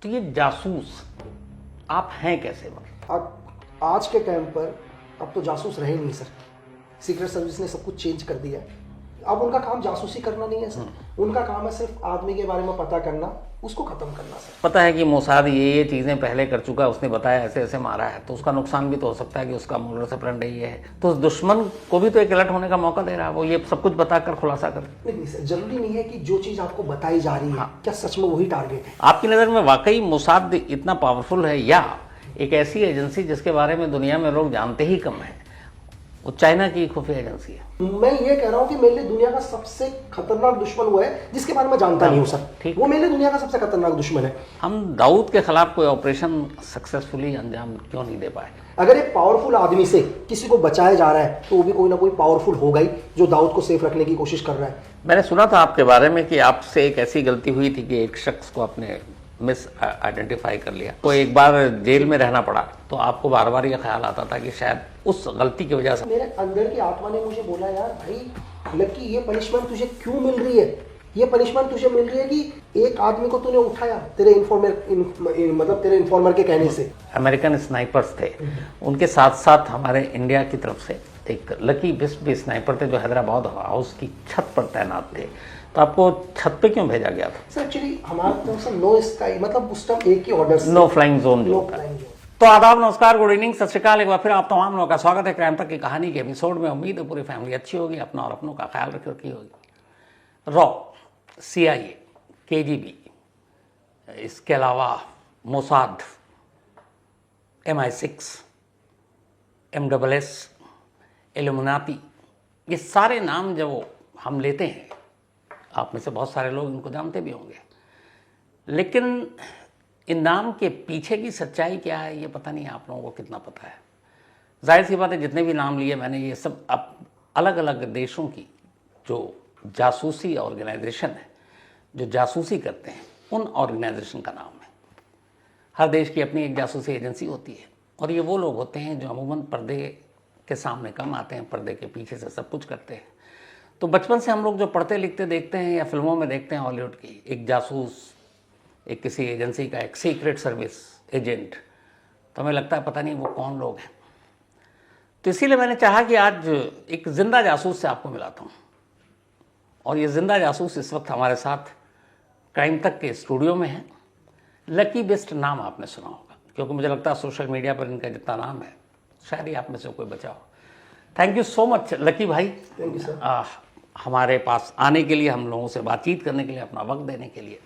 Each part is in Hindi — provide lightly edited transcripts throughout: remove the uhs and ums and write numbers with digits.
तो ये जासूस आप हैं कैसे? अब आज के टाइम पर अब तो जासूस रहे नहीं सर। सीक्रेट सर्विस ने सब कुछ चेंज कर दिया है। अब उनका काम जासूसी करना नहीं है सर, उनका काम है सिर्फ आदमी के बारे में पता करना, उसको खत्म करना सर। पता है कि मोसाद ये चीज़ें पहले कर चुका है, उसने बताया ऐसे ऐसे मारा है, तो उसका नुकसान भी तो हो सकता है कि उसका मोडस ऑपरेंडी ये है, तो उस दुश्मन को भी तो एक अलर्ट होने का मौका दे रहा है, वो ये सब कुछ बताकर खुलासा कर। नहीं सर, जरूरी नहीं है कि जो चीज़ आपको बताई जा रही है क्या सच में वही टारगेट है। आपकी नज़र में वाकई मोसाद इतना पावरफुल है, या एक ऐसी एजेंसी जिसके बारे में दुनिया में लोग जानते ही कम है, वो चाइना की खुफिया एजेंसी है? मैं ये कह रहा हूँ कि मेरे लिए दुनिया का सबसे खतरनाक दुश्मन वो है जिसके बारे में जानता नहीं हूँ सर। वो मेरे लिए दुनिया का सबसे खतरनाक दुश्मन है। हम दाऊद के खिलाफ कोई ऑपरेशन सक्सेसफुली अंजाम क्यों नहीं दे पाए? अगर एक पावरफुल आदमी से किसी को बचाया जा रहा है तो वो भी कोई ना कोई पावरफुल होगा ही जो दाऊद को सेफ रखने की कोशिश कर रहा है। मैंने सुना था आपके बारे में कि आपसे एक ऐसी गलती हुई थी कि एक शख्स को आपने मिस आइडेंटिफाई कर लिया, तो एक बार जेल में रहना पड़ा, तो आपको बार बार ये ख्याल आता था कि शायद उस गलती की वजह से। मेरे अंदर की आत्मा ने मुझे बोला, यार भाई लकी, ये पनिशमेंट तुझे क्यों मिल रही है? ये पनिशमेंट तुझे मिल रही है कि एक आदमी को तूने उठाया तेरे तेरे इन्फॉर्मर के कहने से। अमेरिकन स्नाइपर्स थे, उनके साथ साथ हमारे इंडिया की तरफ से एक लकी बिस्ट भी स्नाइपर थे जो हैदराबाद हाउस की छत पर तैनात थे, तो आपको छत पे क्यों भेजा गया था? सर एक्चुअली हमारा तरफ से नो स्काई, मतलब उस टाइम एक ही ऑर्डर, नो फ्लाइंग जोन जो होता है। तो आदाब, नमस्कार, गुड इवनिंग, सत श्रीकाल। एक बार फिर आप तमाम लोगों का स्वागत है क्राइम तक की कहानी के एपिसोड में। उम्मीद है पूरी फैमिली अच्छी होगी, अपना और अपनों का ख्याल रखी होगी। रॉ, CIA, KGB, इसके अलावा मोसाद, MI6, MSS, इल्यूमिनाती, ये सारे नाम जब हम लेते हैं, आप में से बहुत सारे लोग इनको जानते भी होंगे, लेकिन इन नाम के पीछे की सच्चाई क्या है ये पता नहीं आप लोगों को कितना पता है। जाहिर सी बात है, जितने भी नाम लिए मैंने, ये सब अब अलग अलग देशों की जो जासूसी ऑर्गेनाइजेशन है, जो जासूसी करते हैं, उन ऑर्गेनाइजेशन का नाम है। हर देश की अपनी एक जासूसी एजेंसी होती है, और ये वो लोग होते हैं जो अमूमन पर्दे के सामने कम आते हैं, पर्दे के पीछे से सब कुछ करते हैं। तो बचपन से हम लोग जो पढ़ते लिखते देखते हैं या फिल्मों में देखते हैं हॉलीवुड की, एक जासूस, एक किसी एजेंसी का एक सीक्रेट सर्विस एजेंट, तो हमें लगता है पता नहीं वो कौन लोग हैं। तो इसीलिए मैंने चाहा कि आज एक जिंदा जासूस से आपको मिलाता हूँ, और ये जिंदा जासूस इस वक्त हमारे साथ क्राइम तक के स्टूडियो में है। लकी बिस्ट नाम आपने सुना होगा, क्योंकि मुझे लगता है सोशल मीडिया पर इनका जितना नाम है शायद ही आप में से कोई बचा हो। Thank you so much lucky भाई, थैंक यू सर, हमारे पास आने के लिए, हम लोगों से बातचीत करने के लिए, अपना वक्त देने के लिए।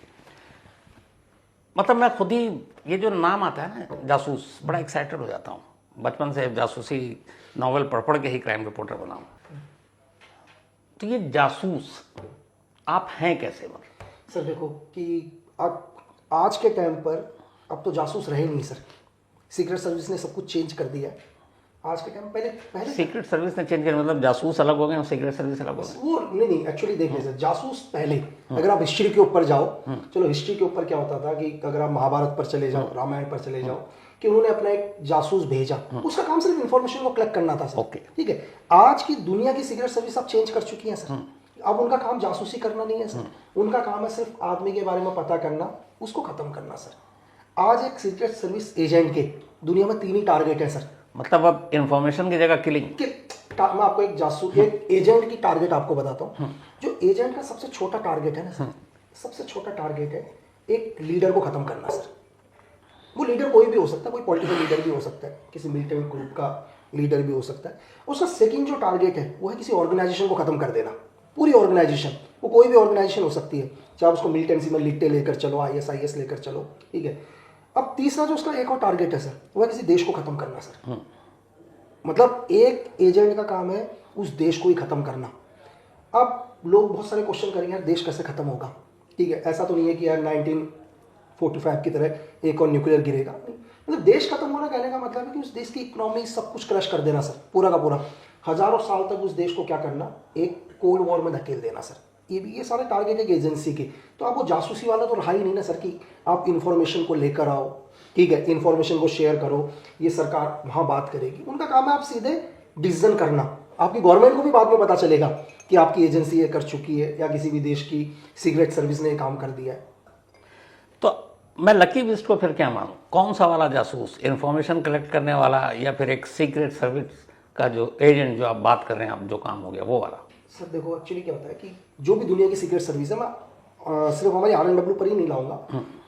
मतलब मैं खुद ही, ये जो नाम आता है ना जासूस, बड़ा एक्साइटेड हो जाता हूँ। बचपन से जासूसी नॉवेल पढ़ के ही क्राइम रिपोर्टर बना हूँ। तो ये जासूस आप हैं कैसे? मतलब सर देखो कि अब आज के टाइम पर अब तो जासूस रहे नहीं सर। सीक्रेट सर्विस ने सब कुछ चेंज कर दिया है। आज के टाइम पहले सीक्रेट सर्विस ने चेंज किया, मतलब जासूस अलग हो गए और सीक्रेट सर्विस अलग हो गए? वो नहीं एक्चुअली देखिए सर, जासूस पहले, अगर आप हिस्ट्री के ऊपर जाओ, चलो हिस्ट्री के ऊपर क्या होता था कि अगर आप महाभारत पर चले जाओ, रामायण पर चले जाओ, कि उन्होंने अपना एक जासूस भेजा, उसका काम सिर्फ इन्फॉर्मेशन को कलेक्ट करना था सर। ठीक है, आज की दुनिया की सीक्रेट सर्विस अब चेंज कर चुकी है सर। अब उनका काम जासूसी करना नहीं है सर, उनका काम है सिर्फ आदमी के बारे में पता करना, उसको खत्म करना सर। आज एक सीक्रेट सर्विस एजेंट के दुनिया में 3 ही टारगेट है सर। मतलब अब इन्फॉर्मेशन की जगह किलिंग? मैं आपको एक जासूस, एक एजेंट की टारगेट आपको बताता हूँ। जो एजेंट का सबसे छोटा टारगेट है ना सर, सबसे छोटा टारगेट है एक लीडर को खत्म करना सर। वो लीडर कोई भी हो सकता है, कोई पॉलिटिकल लीडर भी हो सकता है, किसी मिलिटेंट ग्रुप का लीडर भी हो सकता है। उसका सेकंड जो टारगेट है वो है किसी ऑर्गेनाइजेशन को खत्म कर देना, पूरी ऑर्गेनाइजेशन। वो कोई भी ऑर्गेनाइजेशन हो सकती है, चाहे उसको मिलिटेंसी में लिट्टे लेकर चलो, ISIS लेकर चलो, ठीक है। अब तीसरा जो उसका एक और टारगेट है सर, वो है किसी देश को खत्म करना सर। मतलब एक एजेंट का काम है उस देश को ही खत्म करना। अब लोग बहुत सारे क्वेश्चन करेंगे, यार देश कैसे खत्म होगा? ठीक है, ऐसा तो नहीं है कि यार 1945 की तरह एक और न्यूक्लियर गिरेगा, नहीं। मतलब देश खत्म होना कहने का मतलब है कि उस देश की इकोनॉमी सब कुछ क्रश कर देना सर, पूरा का पूरा। हजारों साल तक उस देश को क्या करना, एक कोल्ड वॉर में धकेल देना सर। ये सारे टारगेट है एजेंसी के। तो आप वो जासूसी वाला तो रहा ही नहीं ना सर, कि आप इन्फॉर्मेशन को लेकर आओ, ठीक है, इन्फॉर्मेशन को शेयर करो, ये सरकार वहाँ बात करेगी। उनका काम है आप सीधे डिसीजन करना। आपकी गवर्नमेंट को भी बाद में पता चलेगा कि आपकी एजेंसी ये कर चुकी है या किसी भी देश की सीक्रेट सर्विस ने ये काम कर दिया है। तो मैं लकी बिस्ट को फिर क्या मानूं? कौन सा वाला जासूस, इन्फॉर्मेशन कलेक्ट करने वाला, या फिर एक सीक्रेट सर्विस का जो एजेंट जो आप बात कर रहे हैं, आप जो काम हो गया वो वाला? सर देखो एक्चुअली क्या होता है कि जो भी दुनिया की सीक्रेट सर्विस है, मैं सिर्फ हमारी आरएनडब्ल्यू पर ही नहीं लाऊंगा।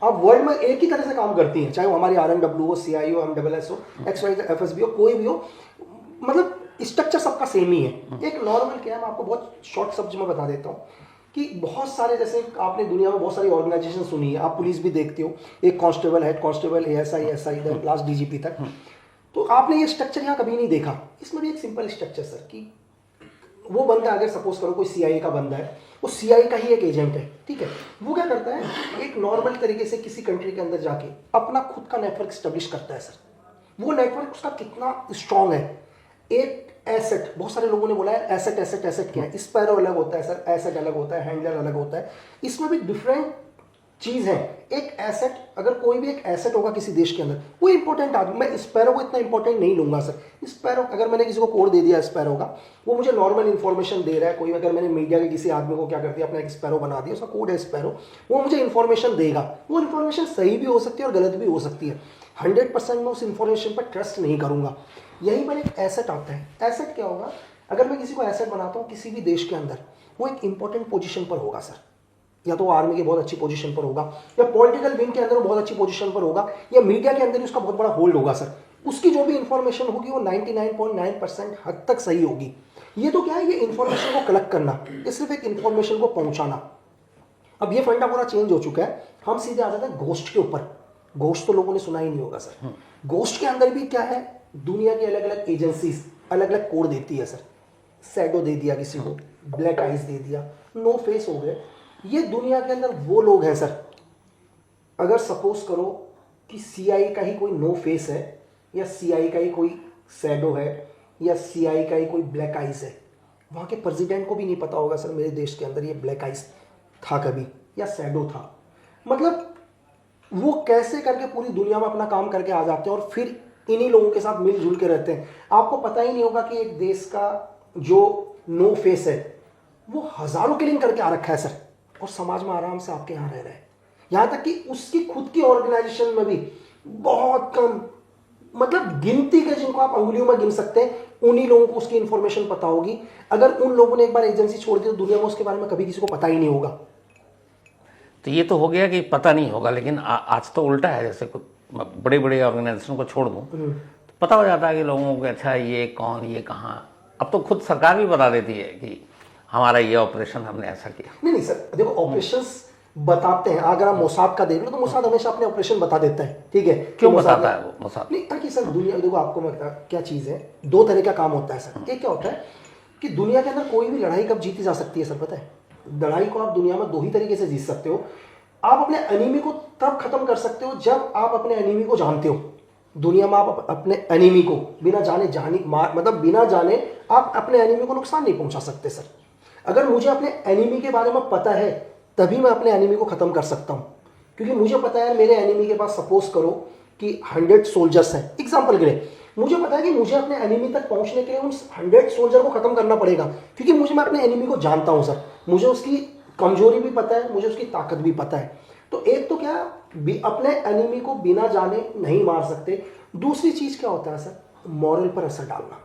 अब वर्ल्ड में एक ही तरह से काम करती हैं, चाहे वो हमारी आरएनडब्ल्यू हो, सीआई हो, एमडब्ल्यूएस हो, एक्सवाई एफएसबी हो, कोई भी हो, मतलब स्ट्रक्चर सबका सेम ही है। एक नॉर्मल क्या है, मैं आपको बहुत शॉर्ट शब्द में बता देता हूँ कि बहुत सारे, जैसे आपने दुनिया में बहुत सारी ऑर्गेनाइजेशन सुनी है, आप पुलिस भी देखते हो, एक constable, head constable, ASI, SI, then last DGP तक। तो आपने ये स्ट्रक्चर यहाँ कभी नहीं देखा। इसमें भी एक सिंपल स्ट्रक्चर सर, कि वो बंदा, अगर सपोज करो कोई सीआईए का बंदा है, वो सीआईए का ही एक एजेंट है, ठीक है। वो क्या करता है, एक नॉर्मल तरीके से किसी कंट्री के अंदर जाके अपना खुद का नेटवर्क स्टेब्लिश करता है सर। वो नेटवर्क उसका कितना स्ट्रांग है, एक एसेट, बहुत सारे लोगों ने बोला है एसेट एसेट एसेट क्या है, स्पैरो अलग होता है सर, एसेट अलग होता है, हैंडलर अलग होता है, इसमें भी डिफरेंट चीज है। एक एसेट, अगर कोई भी एक एसेट होगा किसी देश के अंदर, वो इंपॉर्टेंट आदमी, मैं स्पैरो को इतना इंपॉर्टेंट नहीं लूंगा सर। स्पैरो, अगर मैंने किसी को कोड दे दिया स्पैरो का, वो मुझे नॉर्मल इन्फॉर्मेशन दे रहा है, कोई अगर मैंने मीडिया के किसी आदमी को क्या कर दिया, अपना एक स्पैरो बना दिया, उसका कोड है स्पैरो, वो मुझे इन्फॉर्मेशन देगा। वो इन्फॉर्मेशन सही भी हो सकती है और गलत भी हो सकती है। 100% मैं उस इन्फॉर्मेशन पर ट्रस्ट नहीं करूंगा। यहीं पर एक एसेट आता है। एसेट क्या होगा, अगर मैं किसी को एसेट बनाता हूँ किसी भी देश के अंदर, वो एक इंपॉर्टेंट पोजीशन पर होगा सर, या तो आर्मी के बहुत अच्छी पोजीशन पर होगा, या पॉलिटिकल विंग के अंदर वो बहुत अच्छी पोजीशन पर होगा, या मीडिया के अंदर उसका बहुत बड़ा होल्ड होगा सर। उसकी जो भी इंफॉर्मेशन होगी वो 99.9% हद तक सही होगी। ये तो क्या है, ये इंफॉर्मेशन को कलेक्ट करना, ये सिर्फ एक इंफॉर्मेशन को पहुंचाना। अब ये फंडा पूरा चेंज हो चुका है, हम सीधे आ जाते हैं घोस्ट के ऊपर। घोस्ट तो लोगों ने सुना ही नहीं होगा सर। घोस्ट के अंदर भी क्या है, दुनिया की अलग अलग एजेंसीज अलग अलग कोड देती है सर। शैडो दे दिया किसी को, ब्लैक आइज दे दिया, नो फेस हो गए। ये दुनिया के अंदर वो लोग हैं सर, अगर सपोज करो कि सीआई का ही कोई नो फेस है, या सीआई का ही कोई शैडो है, या सीआई का ही कोई ब्लैक आइज है, वहाँ के प्रेसिडेंट को भी नहीं पता होगा सर मेरे देश के अंदर ये ब्लैक आइज था कभी, या शैडो था। मतलब वो कैसे करके पूरी दुनिया में अपना काम करके आ जाते हैं और फिर इन्हीं लोगों के साथ मिलजुल के रहते हैं। आपको पता ही नहीं होगा कि एक देश का जो नो फेस है वो हजारों किलिंग करके आ रखा है सर, और समाज में आराम से आपके यहाँ रह रहा है। यहाँ तक कि उसकी खुद की ऑर्गेनाइजेशन में भी बहुत कम, मतलब गिनती के जिनको आप अंगुलियों में गिन सकते हैं, उन्हीं लोगों को उसकी इंफॉर्मेशन पता होगी। अगर उन लोगों ने एक बार एजेंसी छोड़ दी तो दुनिया में उसके बारे में कभी किसी को पता ही नहीं होगा। तो ये तो हो गया कि पता नहीं होगा, लेकिन आज तो उल्टा है। जैसे बड़े बड़े ऑर्गेनाइजेशन को छोड़ दूं तो पता हो जाता है कि लोगों को, अच्छा ये कौन, ये कहाँ। अब तो खुद सरकार भी बता देती है कि हमारा ये ऑपरेशन हमने ऐसा किया। नहीं सर, देखो ऑपरेशंस बताते हैं। अगर आप मोसाद का देख लो तो मोसाद हमेशा अपने ऑपरेशन बता देता है, ठीक है। क्यों बताता है वो मोसाद? नहीं, ताकि सर दुनिया, देखो आपको मैं क्या चीज़ है, दो तरह का काम होता है सर। एक क्या होता है कि दुनिया के अंदर कोई भी लड़ाई कब जीती जा सकती है सर, पता है? लड़ाई को आप दुनिया में दो ही तरीके से जीत सकते हो। आप अपने एनिमी को तब खत्म कर सकते हो जब आप अपने एनिमी को जानते हो। दुनिया में आप अपने एनिमी को बिना जाने मतलब बिना जाने आप अपने एनिमी को नुकसान नहीं पहुंचा सकते सर। अगर मुझे अपने एनिमी के बारे में पता है तभी मैं अपने एनिमी को खत्म कर सकता हूं, क्योंकि मुझे पता है मेरे एनिमी के पास सपोज करो कि 100 सोल्जर्स हैं, एग्जांपल के लिए। मुझे पता है कि मुझे अपने एनिमी तक पहुंचने के लिए उन 100 सोल्जर को खत्म करना पड़ेगा, क्योंकि मैं अपने एनिमी को जानता हूं सर। मुझे उसकी कमजोरी भी पता है, मुझे उसकी ताकत भी पता है। तो एक तो क्या, अपने एनिमी को बिना जाने नहीं मार सकते। दूसरी चीज क्या होता है सर, मॉरल पर असर डालना।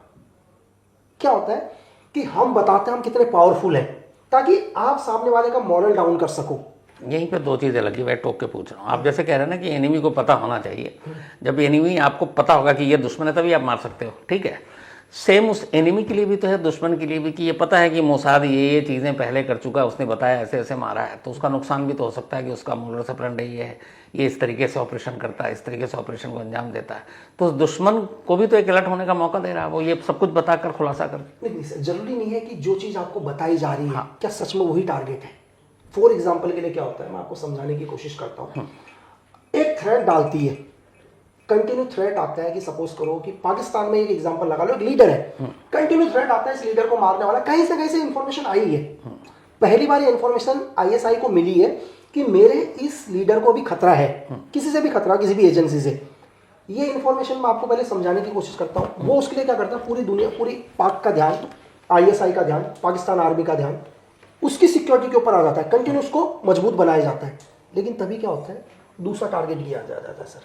क्या होता है कि हम बताते हैं हम कितने पावरफुल हैं, ताकि आप सामने वाले का मॉरल डाउन कर सको। यहीं पे दो चीज़ें लगी, मैं टोक के पूछ रहा हूँ। आप जैसे कह रहे हैं ना कि एनिमी को पता होना चाहिए। जब एनिमी आपको पता होगा कि ये दुश्मन है तभी आप मार सकते हो, ठीक है। सेम उस एनिमी के लिए भी तो है, दुश्मन के लिए भी, कि ये पता है कि मोसाद ये चीज़ें पहले कर चुका है, उसने बताया ऐसे ऐसे मारा है, तो उसका नुकसान भी तो हो सकता है कि उसका मोडस ऑपरेंडी ये है, ये इस तरीके से ऑपरेशन करता है, इस तरीके से ऑपरेशन को अंजाम देता है। तो उस दुश्मन को भी तो एक अलर्ट होने का मौका दे रहा है वो, ये सब कुछ बताकर खुलासा कर। नहीं सर, जरूरी नहीं है कि जो चीज़ आपको बताई जा रही है क्या सच में वही टारगेट है। फॉर एग्जाम्पल के लिए क्या होता है, मैं आपको समझाने की कोशिश करता हूँ। एक थ्रेट डालती है, कंटिन्यू थ्रेट आता है कि सपोज करो कि पाकिस्तान में एक एग्जांपल लगा लो, एक लीडर है, कंटिन्यू थ्रेट आता है इस लीडर को मारने वाला। कहीं से इंफॉर्मेशन आई है, पहली बार ये इंफॉर्मेशन आईएसआई को मिली है कि मेरे इस लीडर को भी खतरा है, किसी से भी खतरा, किसी भी एजेंसी से। ये इंफॉर्मेशन मैं आपको पहले समझाने की कोशिश करता हूँ। वो उसके लिए क्या करता है, पूरी दुनिया, पूरी पाक का ध्यान, आईएसआई का ध्यान, पाकिस्तान आर्मी का ध्यान उसकी सिक्योरिटी के ऊपर आ जाता है, कंटिन्यू उसको मजबूत बनाया जाता है। लेकिन तभी क्या होता है, दूसरा टारगेट गिरा जाता है सर,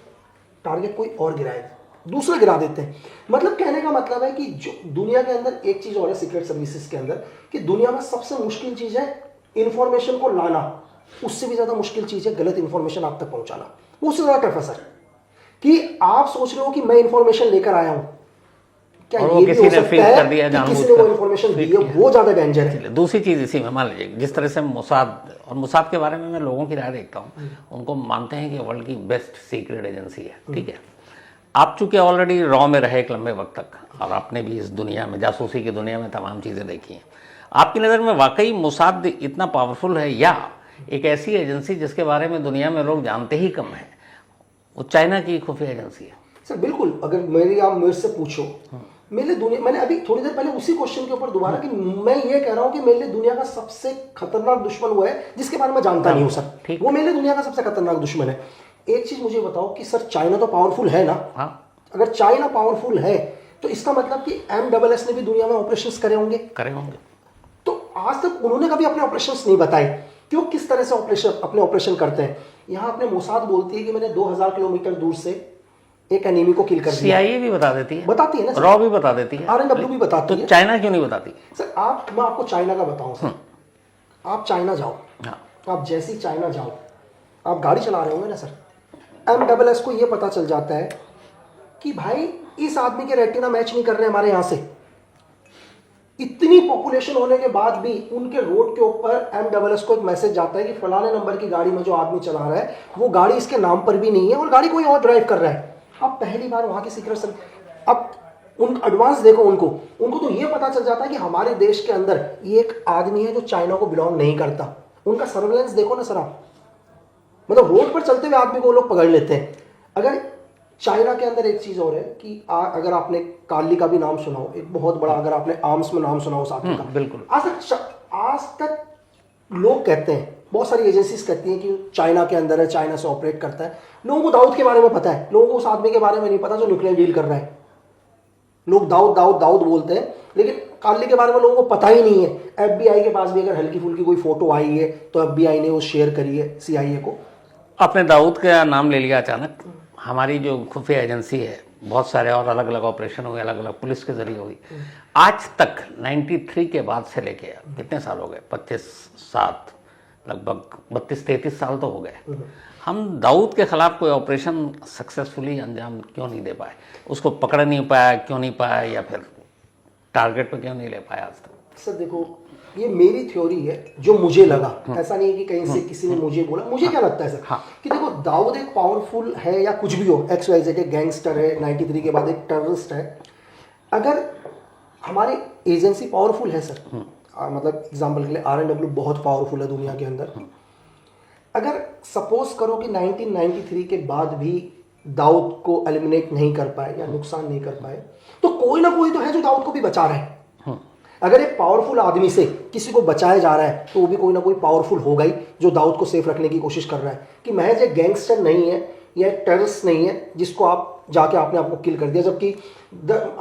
टारगेट कोई और गिराए, दूसरा गिरा देते हैं। मतलब कहने का मतलब है कि जो दुनिया के अंदर एक चीज और है सीक्रेट सर्विसेज के अंदर, कि दुनिया में सबसे मुश्किल चीज है इंफॉर्मेशन को लाना, उससे भी ज्यादा मुश्किल चीज है गलत इंफॉर्मेशन आप तक पहुंचाना। वो उससे ज्यादा टफ है सर, कि आप सोच रहे हो कि मैं इंफॉर्मेशन लेकर आया हूं, क्या और वो ये भी किसी हो ने सकता फेक है कर दिया कि जानबूझकर, किसी ने वो इंफॉर्मेशन दी है, वो ज्यादा डेंजर है। दूसरी चीज इसी में मान लीजिए, जिस तरह से मोसाद, और मोसाद के बारे में मैं लोगों की राय देखता हूँ, उनको मानते हैं कि वर्ल्ड की बेस्ट सीक्रेट एजेंसी है, ठीक है। आप चूंकि ऑलरेडी रॉ में रहे एक लंबे वक्त तक, और आपने भी इस दुनिया में, जासूसी की दुनिया में तमाम चीज़ें देखी हैं, आपकी नज़र में वाकई मोसाद इतना पावरफुल है, या एक ऐसी एजेंसी जिसके बारे में दुनिया में लोग जानते ही कम है, वो चाइना की खुफिया एजेंसी है? सर बिल्कुल, अगर आप मेरे से पूछो, मेरे लिए दुनिया, मैंने अभी थोड़ी देर पहले उसी क्वेश्चन के ऊपर दोबारा कि मैं ये कह रहा हूं कि मेरे लिए दुनिया का सबसे खतरनाक दुश्मन वो है जिसके बारे में जानता नहीं हूं सर, वो मेरे लिए दुनिया का सबसे खतरनाक दुश्मन है। एक चीज मुझे बताओ कि सर चाइना तो पावरफुल है ना? हाँ। अगर चाइना पावरफुल है तो इसका मतलब कि MSS ने भी दुनिया में ऑपरेशंस करे होंगे। तो आज तक उन्होंने कभी अपने ऑपरेशंस नहीं बताए, क्यों, किस तरह से अपने ऑपरेशन करते हैं। यहाँ अपने मोसाद बोलती है कि मैंने 2000 किलोमीटर दूर से एक एनिमी को किल कर दिया। CIA भी बताती है ना, रॉ भी बता देती है, RNW भी बताती है, तो चाइना क्यों नहीं बताती? सर मैं आपको चाइना का बताऊं सर, आप चाइना जाओ, आप जैसी चाइना जाओ, आप गाड़ी चला रहे होंगे ना सर, MSS को ये पता चल जाता है कि भाई इस आदमी के रेटिना मैच नहीं कर रहे हमारे यहाँ से। इतनी पॉपुलेशन होने के बाद भी उनके रोड के ऊपर MSS को एक मैसेज जाता है कि फलाने नंबर की गाड़ी में जो आदमी चला रहा है वो गाड़ी इसके नाम पर भी नहीं है और गाड़ी कोई और ड्राइव कर रहा है। अब पहली बार वहां की सीक्रेट सर्विस, अब उन एडवांस देखो, उनको तो ये पता चल जाता है कि हमारे देश के अंदर ये एक आदमी है जो चाइना को बिलोंग नहीं करता। उनका सर्वेलेंस देखो ना सर आप, मतलब रोड पर चलते हुए आदमी को लोग पकड़ लेते हैं। अगर चाइना के अंदर एक चीज और है कि अगर आपने कार्ली का भी नाम सुना हो, एक बहुत बड़ा, अगर आपने आर्म्स में नाम सुना हो साथी का, बिल्कुल। आज तक लोग कहते हैं, बहुत सारी एजेंसीज कहती हैं कि चाइना के अंदर है, चाइना से ऑपरेट करता है। लोगों को दाऊद के बारे में पता है, लोगों को उस आदमी के बारे में नहीं पता जो न्यूक्लियर डील कर रहा है। लोग दाऊद बोलते हैं, लेकिन कार्ली के बारे में लोगों को पता ही नहीं है। FBI के पास भी अगर हल्की फुल्की कोई फोटो आई है तो FBI ने वो शेयर करी है CIA को। आपने दाऊद का नाम ले लिया अचानक। हमारी जो खुफिया एजेंसी है, बहुत सारे और अलग अलग ऑपरेशन हुए, अलग अलग पुलिस के जरिए हुई। आज तक 93 के बाद से लेके कितने साल हो गए, 25-7, लगभग 32-33 साल तो हो गए, हम दाऊद के खिलाफ कोई ऑपरेशन सक्सेसफुली अंजाम क्यों नहीं दे पाए? उसको पकड़ नहीं पाया, क्यों नहीं पाया, या फिर टारगेट पे क्यों नहीं ले पाया आज तक? सर देखो, ये मेरी थ्योरी है जो मुझे लगा, ऐसा नहीं है कि कहीं से किसी ने मुझे बोला। मुझे क्या लगता है सर कि देखो, दाऊद एक पावरफुल है या कुछ भी हो, XYZ एक गैंगस्टर है, 93 के बाद एक टेररिस्ट है। अगर हमारी एजेंसी पावरफुल है सर, मतलब एग्जांपल के लिए RNW बहुत पावरफुल है दुनिया के अंदर। अगर सपोज करो कि 1993 के बाद भी दाऊद को एलिमिनेट नहीं कर पाए या नुकसान नहीं कर पाए, तो कोई ना कोई तो है जो दाऊद को भी बचा रहा है। अगर एक पावरफुल आदमी से किसी को बचाया जा रहा है तो वो भी कोई ना कोई पावरफुल होगा ही जो दाऊद को सेफ रखने की कोशिश कर रहा है। कि महज एक गैंगस्टर नहीं है या एक टेररिस्ट नहीं है जिसको आप जाके आपने आपको किल कर दिया, जबकि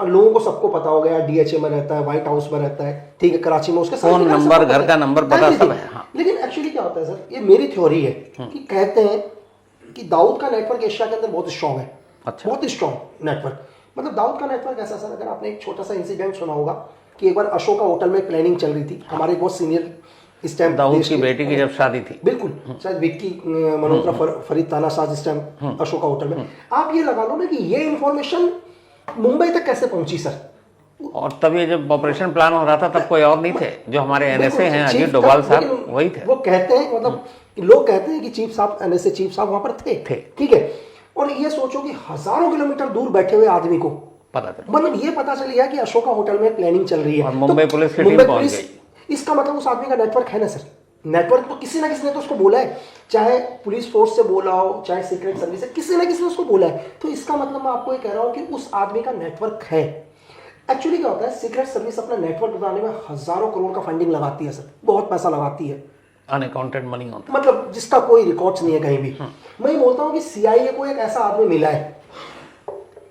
लोगों को सबको पता हो गया, DHA में रहता है, व्हाइट हाउस में रहता है, ठीक है, कराची में उसके फोन नंबर, घर का नंबर पता सब है। हाँ। लेकिन एक्चुअली क्या होता है सर, ये मेरी थ्योरी है कि कहते हैं कि दाऊद का नेटवर्क एशिया के अंदर बहुत स्ट्रॉन्ग है। अच्छा। बहुत स्ट्रॉन्ग नेटवर्क। मतलब दाऊद का नेटवर्क ऐसा सर, अगर आपने एक छोटा सा इंसिडेंट सुना होगा कि एक बार अशोका होटल में प्लानिंग चल रही थी, हमारे बहुत सीनियर इस टाइम दाऊद की बेटी की जब शादी थी, बिल्कुल, शायद विक्की मल्होत्रा फरीद तानाशाह इस टाइम अशोका होटल में। आप ये लगा लो ना कि ये इंफॉर्मेशन मुंबई तक कैसे पहुंची सर। और तब ये जब ऑपरेशन प्लान हो रहा था तब कोई और नहीं थे, जो हमारे NSA हैं अजीत डोभाल साहब वही थे। वो कहते हैं, मतलब लोग कहते हैं कि चीफ साहब, NSA चीफ साहब वहां पर थे, ठीक है। और ये सोचो कि हजारों किलोमीटर दूर बैठे हुए आदमी को पता था, मतलब ये पता चल गया कि अशोका होटल में प्लानिंग चल रही है, और मुंबई पुलिस की टीम पहुंच गई। इसका मतलब उस आदमी का नेटवर्क है ना सर। नेटवर्क तो किसी ना किसी ने तो उसको बोला है, चाहे पुलिस फोर्स से बोला हो, चाहे सीक्रेट सर्विस से, किसी ना किसी ने उसको बोला है। तो इसका मतलब मैं आपको ये कह रहा हूं कि उस आदमी का नेटवर्क है। एक्चुअली क्या होता है, सीक्रेट सर्विस अपना नेटवर्क बनाने में हजारों करोड़ का फंडिंग लगाती है सर, बहुत पैसा लगाती है, अनअकाउंटेड मनी होता है, मतलब जिसका कोई रिकॉर्ड्स नहीं है कहीं भी। मैं ये बोलता हूँ कि CIA को एक ऐसा आदमी मिला है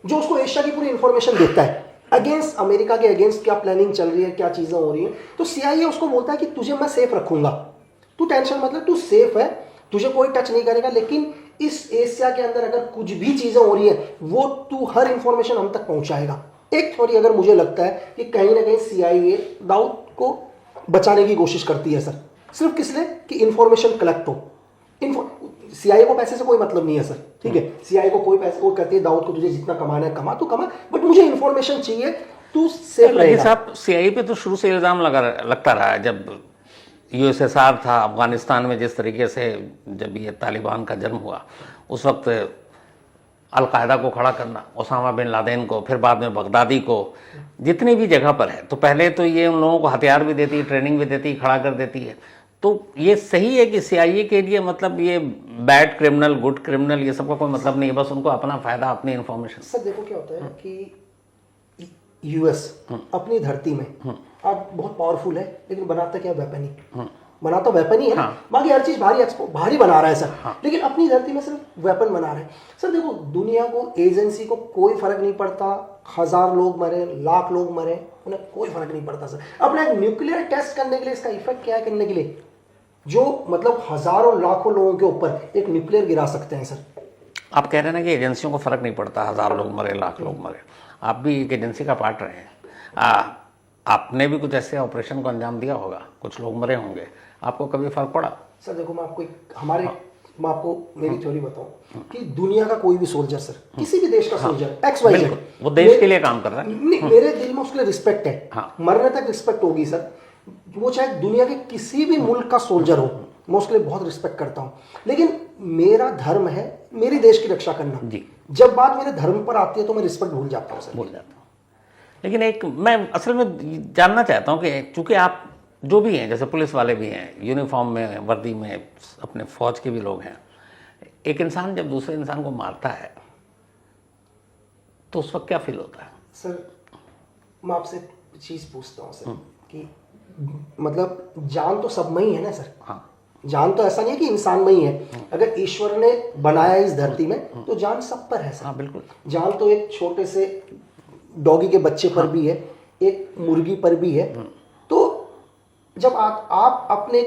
जो उसको एशिया की पूरी इंफॉर्मेशन देता है, अगेंस्ट अमेरिका के अगेंस्ट क्या प्लानिंग चल रही है, क्या चीजें हो रही हैं। तो CIA उसको बोलता है कि तुझे मैं सेफ रखूंगा, तू टेंशन मतलब, तू सेफ है, तुझे कोई टच नहीं करेगा, लेकिन इस एशिया के अंदर अगर कुछ भी चीजें हो रही है वो तू हर इंफॉर्मेशन हम तक पहुंचाएगा। एक थ्योरी अगर मुझे लगता है कि कहीं ना कहीं CIA दाऊद को बचाने की कोशिश करती है सर, सिर्फ किस लिए कि इंफॉर्मेशन कलेक्ट हो। CIA को पैसे से कोई मतलब नहीं है सर, ठीक है, CIA को कोई पैसे, कोई कहती है दाऊद को तुझे जितना कमाना है कमा, तू कमा, बट मुझे इंफॉर्मेशन चाहिए, तू सेफ लेकिन रहेगा। साहब CIA पे तो शुरू से इल्ज़ाम लगता रहा है। जब USSR था अफगानिस्तान में, जिस तरीके से जब ये तालिबान का जन्म हुआ, उस वक्त अलकायदा को खड़ा करना, ओसामा बिन लादेन को, फिर बाद में बगदादी को, जितनी भी जगह पर है, तो पहले तो ये उन लोगों को हथियार भी देती है, ट्रेनिंग भी देती है, खड़ा कर देती है। तो ये सही है कि CIA के लिए मतलब ये बैड क्रिमिनल, गुड क्रिमिनल, ये सबका कोई मतलब नहीं है, बस उनको अपना फायदा, अपनी इंफॉर्मेशन। सर देखो क्या होता है कि US अपनी धरती में आज बहुत पावरफुल है, लेकिन बनाता क्या, वेपन ही बनाता, वेपन ही है ना। बाकी हर चीज भारी बना रहा है सर, लेकिन अपनी धरती में सिर्फ वेपन बना रहे हैं। सर देखो, दुनिया को, एजेंसी को कोई फर्क नहीं पड़ता 1000 लोग मरे, लाख लोग मरे, उन्हें कोई फर्क नहीं पड़ता सर। अपना एक न्यूक्लियर टेस्ट करने के लिए, इसका इफेक्ट क्या है करने के लिए, जो मतलब हजारों लाखों लोगों के ऊपर एक न्यूक्लियर गिरा सकते हैं सर। आप कह रहे हैं ना कि एजेंसियों को फर्क नहीं पड़ता, 1000 लोग मरे, लाख लोग मरे, आप भी एक एजेंसी का पार्ट रहे हैं, आपने भी कुछ ऐसे ऑपरेशन को अंजाम दिया होगा, कुछ लोग मरे होंगे, आपको कभी फर्क पड़ा? सर देखो, मैं आपको मेरी थ्योरी बताऊं कि दुनिया का कोई भी सोल्जर सर, किसी भी देश का सोल्जर XYZ, वो देश के लिए काम कर रहा है, नहीं, मेरे दिल में उसके लिए रिस्पेक्ट है, मरने तक रिस्पेक्ट होगी सर। वो चाहे दुनिया के किसी भी मुल्क का सोल्जर हो, मैं उसके लिए बहुत रिस्पेक्ट करता हूं, लेकिन मेरा धर्म है मेरी देश की रक्षा करना जी। जब बात मेरे धर्म पर आती है तो मैं रिस्पेक्ट भूल जाता हूं सर, भूल जाता हूँ। लेकिन एक मैं असल में जानना चाहता हूँ कि चूंकि आप जो भी हैं, जैसे पुलिस वाले भी हैं, यूनिफॉर्म में, वर्दी में, अपने फौज के भी लोग हैं, एक इंसान जब दूसरे इंसान को मारता है तो उस वक्त क्या फील होता है? सर मैं आपसे एक चीज पूछता हूँ सर कि मतलब जान तो सब में ही है ना सर। हाँ, जान तो ऐसा नहीं है कि इंसान में ही है, अगर ईश्वर ने बनाया इस धरती में तो जान सब पर है सर। हाँ बिल्कुल। जान तो एक छोटे से डॉगी के बच्चे पर भी है, एक मुर्गी पर भी है। तो जब आप अपने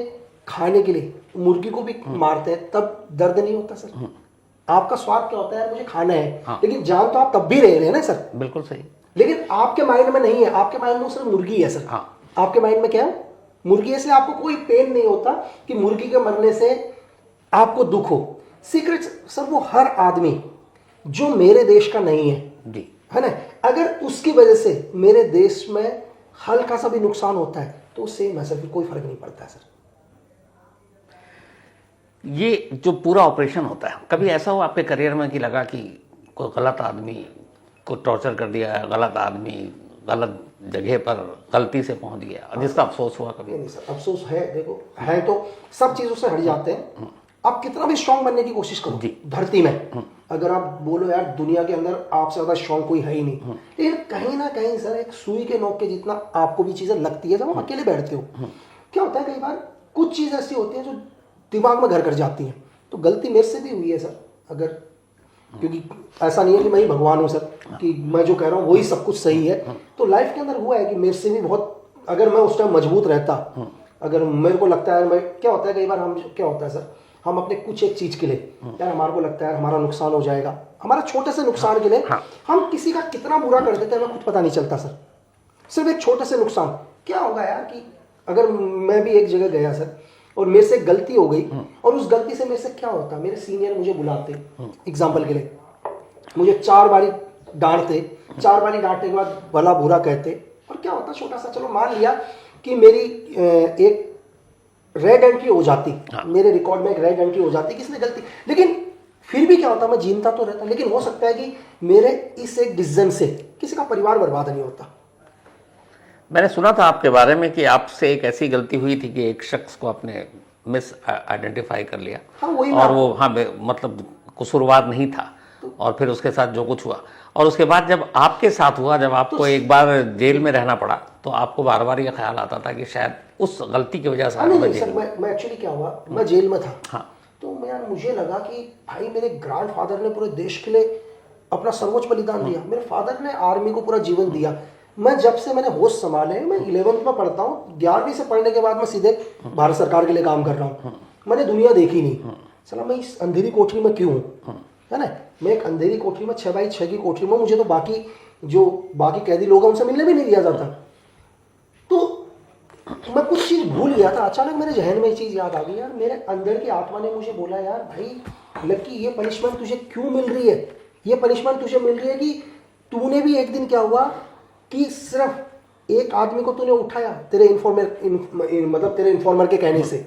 खाने के लिए मुर्गी को भी मारते हैं तब दर्द नहीं होता सर? आपका स्वाद क्या होता है, मुझे खाना है, लेकिन जान तो आप तब भी रहे हैं ना सर। बिल्कुल सही। लेकिन आपके माइंड में नहीं है, आपके माइंड में सिर्फ मुर्गी है सर। आपके माइंड में क्या है, मुर्गी है, इसलिए आपको कोई पेन नहीं होता कि मुर्गी के मरने से आपको दुख हो। सीक्रेट सर वो हर आदमी जो मेरे देश का नहीं है जी, है ना, अगर उसकी वजह से मेरे देश में हल्का सा भी नुकसान होता है तो सेम है सर, फिर कोई फर्क नहीं पड़ता है सर। ये जो पूरा ऑपरेशन होता है, कभी ऐसा हो आपके करियर में कि लगा कि कोई गलत आदमी को टॉर्चर कर दिया है, गलत आदमी गलत जगह पर गलती से पहुंच गया, जिसका अफसोस हुआ कभी? नहीं सर, अफसोस है, देखो है तो सब चीजों से हट जाते हैं। आप कितना भी स्ट्रांग बनने की कोशिश करो धरती में, अगर आप बोलो यार दुनिया के अंदर आपसे ज्यादा स्ट्रांग कोई है ही नहीं, लेकिन कहीं ना कहीं सर एक सुई के नोक के जितना आपको भी चीजें लगती है जब आप अकेले बैठते हो। क्या होता है, कई बार कुछ चीज ऐसी होती है जो दिमाग में घर कर जाती है। तो गलती मेरे से भी हुई है सर, अगर, क्योंकि ऐसा नहीं है कि मैं ही भगवान हूँ सर कि मैं जो कह रहा हूँ वही सब कुछ सही है। तो लाइफ के अंदर हुआ है कि मेरे से भी बहुत, अगर मैं उस टाइम मजबूत रहता, अगर मेरे को लगता है मैं, क्या होता है कई बार हम, क्या होता है सर, हम अपने कुछ एक चीज के लिए यार हमारे को लगता है हमारा नुकसान हो जाएगा, हमारा छोटे से नुकसान के लिए हम किसी का कितना बुरा कर देते हैं हमें खुद पता नहीं चलता सर। सिर्फ एक छोटे से नुकसान, क्या होगा यार कि अगर मैं भी एक जगह गया सर और मेरे से गलती हो गई और उस गलती से मेरे से क्या होता, मेरे सीनियर मुझे बुलाते एग्जाम्पल के लिए, मुझे 4 बारी डांटते, 4 बारी डांटने के बाद भला बुरा कहते, और क्या होता छोटा सा, चलो मान लिया कि मेरी एक रेड एंट्री हो जाती, मेरे रिकॉर्ड में एक रेड एंट्री हो जाती, किसने गलती, लेकिन फिर भी क्या होता, मैं जीता तो रहता, लेकिन हो सकता है कि मेरे इस एक डिसीजन से किसी का परिवार बर्बाद नहीं होता। मैंने सुना था आपके बारे में कि आपसे एक ऐसी गलती हुई थी कि एक शख्स को आपने मिस आइडेंटिफाई कर लिया, वही और वो मतलब कसूरवार नहीं था, और फिर उसके साथ जो कुछ हुआ, और उसके बाद जब आपके साथ हुआ, जब आपको एक बार जेल में रहना पड़ा, तो आपको बार बार ये ख्याल आता था कि शायद उस गलती की वजह से नहीं सर, मैं एक्चुअली क्या हुआ, मैं जेल में था, तो यार मुझे लगा कि भाई मेरे ग्रैंडफादर ने पूरे देश के लिए अपना सर्वोच्च बलिदान दिया, मेरे फादर ने आर्मी को पूरा जीवन दिया। मैं जब से मैंने होश संभाले, मैं 11th में पढ़ता हूँ, 11वीं से पढ़ने के बाद मैं सीधे भारत सरकार के लिए काम कर रहा हूँ, मैंने दुनिया देखी नहीं, चला मैं इस अंधेरी कोठरी में क्यों हूँ, है ना। मैं एक अंधेरी कोठरी में 6x6 की कोठरी में, मुझे तो बाकी कैदी लोग हैं उनसे मिलने भी नहीं दिया जाता। तो मैं कुछ चीज भूल गया था, अचानक मेरे जहन में ये चीज याद आ गई, यार मेरे अंदर की आत्मा ने मुझे बोला, यार भाई लक्की ये पनिशमेंट तुझे क्यों मिल रही है, ये पनिशमेंट तुझे मिल रही है कि तूने भी एक दिन क्या हुआ कि सिर्फ एक आदमी को तूने उठाया तेरे इन्फॉर्मर के कहने से,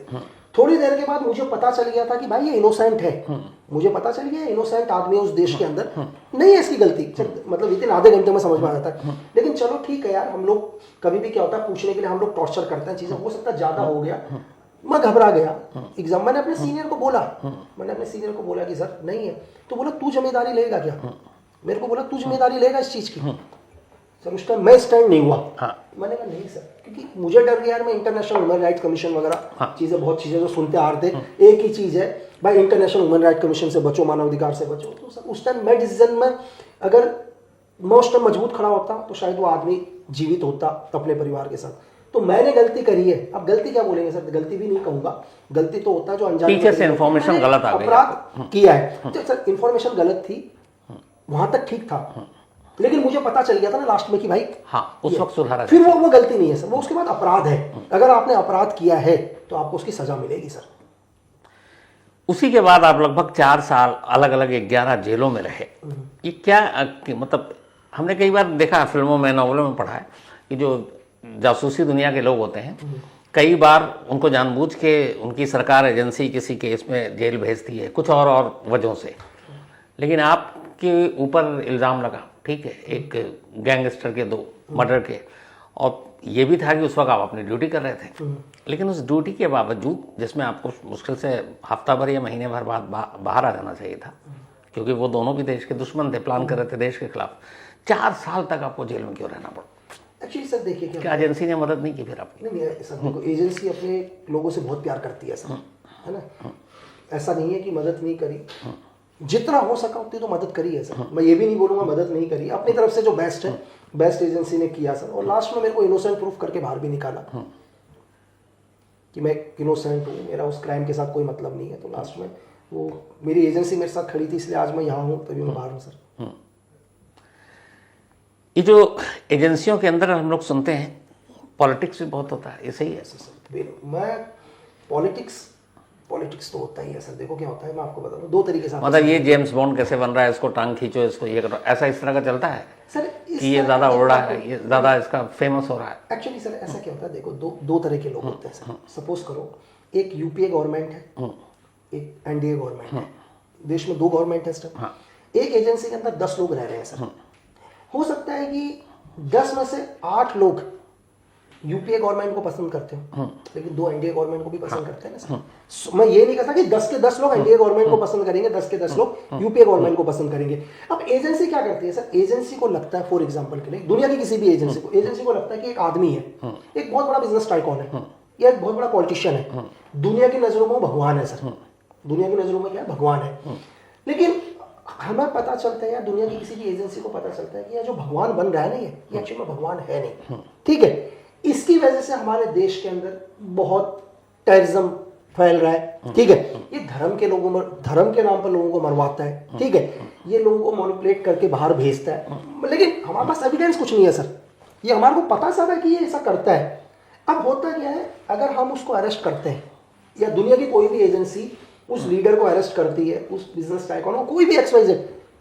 थोड़ी देर के बाद मुझे पता चल गया था कि भाई ये इनोसेंट है, मुझे पता चल गया इनोसेंट आदमी है उस देश के अंदर, नहीं है इसकी गलती, मतलब इतने आधे घंटे में समझ में आ जाता है। लेकिन चलो ठीक है यार, हम लोग कभी भी क्या होता है पूछने के लिए हम लोग टॉर्चर करते हैं चीजें, हो सकता है ज्यादा हो गया, मैं घबरा गया एग्जाम। मैंने अपने सीनियर को बोला कि सर नहीं है, तो बोला तू जिम्मेदारी लेगा क्या, मेरे को बोला तू जिम्मेदारी लेगा इस चीज की। सर उस टाइम मैं स्टैंड नहीं हुआ, मैंने कहा नहीं सर, क्योंकि मुझे डर गया यार, मैं इंटरनेशनल ह्यूमन राइट्स कमीशन वगैरह बहुत चीजें जो सुनते आ रहे थे, एक ही चीज है भाई इंटरनेशनल ह्यूमन राइट्स कमीशन से बचो, मानवाधिकार से बचो। तो सर उस टाइम मैं डिसीजन में, अगर मैं उस टाइम मजबूत खड़ा होता तो शायद वो आदमी जीवित होता अपने परिवार के साथ। तो मैंने गलती करी है, अब गलती क्या बोलेंगे सर, गलती भी नहीं कहूंगा, गलती तो होता है जो अनजाने पीछे से इन्फॉर्मेशन गलत आ गई, अपराध किया है। तो सर इन्फॉर्मेशन गलत थी, वहां तक ठीक था, लेकिन मुझे पता चल गया था ना लास्ट में कि भाई उस वक्त सुधारा, फिर वो गलती नहीं है सर, वो उसके बाद अपराध है। अगर आपने अपराध किया है तो आपको उसकी सजा मिलेगी सर। उसी के बाद आप लगभग 4 साल अलग अलग 11 जेलों में रहे। ये क्या मतलब हमने कई बार देखा फिल्मों में, नॉवलों में पढ़ा है कि जो जासूसी दुनिया के लोग होते हैं, कई बार उनको जानबूझ के उनकी सरकार एजेंसी किसी केस में जेल भेजती है कुछ और वजहों से, लेकिन आपके ऊपर इल्ज़ाम लगा, ठीक है, एक गैंगस्टर के 2 मर्डर के, और ये भी था कि उस वक्त आप अपनी ड्यूटी कर रहे थे, लेकिन उस ड्यूटी के बावजूद जिसमें आपको मुश्किल से हफ्ता भर या महीने भर बाद बाहर आ जाना चाहिए था, क्योंकि वो दोनों भी देश के दुश्मन थे, प्लान कर रहे थे देश के खिलाफ, 4 साल तक आपको जेल में क्यों रहना पड़ा? एक्चुअली सर देखिए क्या एजेंसी ने मदद नहीं की फिर आपकी? नहीं सर, देखो एजेंसी अपने लोगों से बहुत प्यार करती है सर, है ना, ऐसा नहीं है कि मदद नहीं करी, जितना हो सका उतनी तो मदद करी है सर। मैं ये भी नहीं बोलूंगा मदद नहीं करी, अपनी तरफ से जो बेस्ट है, बेस्ट एजेंसी ने किया सर। और लास्ट में मेरे को इनोसेंट प्रूफ करके बाहर भी निकाला कि मैं इनोसेंट हूँ, मेरा उस क्राइम के साथ कोई मतलब नहीं है। तो लास्ट में वो मेरी एजेंसी मेरे साथ खड़ी थी, इसलिए आज मैं यहाँ हूँ, तभी मैं बाहर हूँ सर। ये जो एजेंसियों के अंदर हम लोग सुनते हैं पॉलिटिक्स भी बहुत होता है, ये सही है? सर मैं पॉलिटिक्स तो होता ही है सर। देखो क्या होता है, मैं आपको बता दूं 2 तरीके से। मतलब ये जेम्स बॉन्ड कैसे बन रहा है, इसको टांग खींचो, इसको ये करो, ऐसा इस तरह का चलता है सर कि ये ज़्यादा उड़ रहा है, ये ज़्यादा इसका फेमस हो रहा है? एक्चुअली सर ऐसा क्या होता है, देखो दो तरह के लोग होते हैं सर। सपोज करो एक यूपीए गवर्नमेंट है, एक एनडीए गवर्नमेंट है, देश में 2 गवर्नमेंट है सर। एक एजेंसी के अंदर 10 लोग रह रहे हैं सर। हो सकता है कि 10 में से 8 लोग यूपीए गवर्नमेंट को पसंद करते हो, लेकिन 2 एनडीए गवर्नमेंट को भी पसंद करते हैं ना सर। मैं ये नहीं कहता कि 10 के 10 लोग एनडीए गवर्नमेंट को पसंद करेंगे, 10 के 10 लोग यूपीए गवर्नमेंट को पसंद करेंगे। अब एजेंसी क्या करती है सर, एजेंसी को लगता है, फॉर एग्जांपल के लिए दुनिया की किसी भी एजेंसी को लगता है कि एक आदमी है, एक बहुत बड़ा बिजनेस टाइकॉन है, या एक बहुत बड़ा पॉलिटिशियन है, दुनिया की नजरों में भगवान है सर, दुनिया की नजरों में क्या भगवान है। लेकिन हमें पता चलता है यार, दुनिया की किसी भी एजेंसी को पता चलता है कि यार जो भगवान बन रहा है ना, ये एक्चुअली में भगवान है नहीं, ठीक है। इसकी वजह से हमारे देश के अंदर बहुत टेररिज्म फैल रहा है, ठीक है। ये धर्म के नाम पर लोगों को मरवाता है, ठीक है। ये लोगों को मैनिपुलेट करके बाहर भेजता है, लेकिन हमारे पास एविडेंस कुछ नहीं है सर। ये हमारे को पता सब है कि ये ऐसा करता है। अब होता क्या है, अगर हम उसको अरेस्ट करते हैं, या दुनिया की कोई भी एजेंसी उस लीडर को अरेस्ट करती है, उस बिजनेस टाइकॉन को, कोई भी XYZ,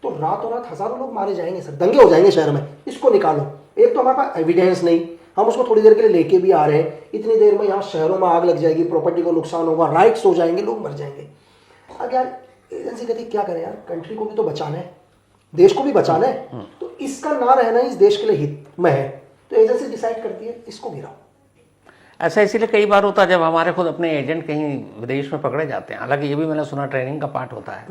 तो रातों रात हजारों लोग मारे जाएंगे सर, दंगे हो जाएंगे शहर में। इसको निकालो, एक तो हमारे पास एविडेंस नहीं, हम उसको थोड़ी देर के लिए लेके भी आ रहे हैं, इतनी देर में यहाँ शहरों में आग लग जाएगी, प्रॉपर्टी को नुकसान होगा, राइट्स हो जाएंगे, लोग मर जाएंगे। अब यार एजेंसी कहती है क्या करें यार, कंट्री को भी तो बचाना है, देश को भी बचाना है, तो इसका ना रहना इस देश के लिए हित में है। तो एजेंसी डिसाइड करती है इसको गिराओ। ऐसा इसीलिए कई बार होता है जब हमारे खुद अपने एजेंट कहीं विदेश में पकड़े जाते हैं। हालांकि ये भी मैंने सुना ट्रेनिंग का पार्ट होता है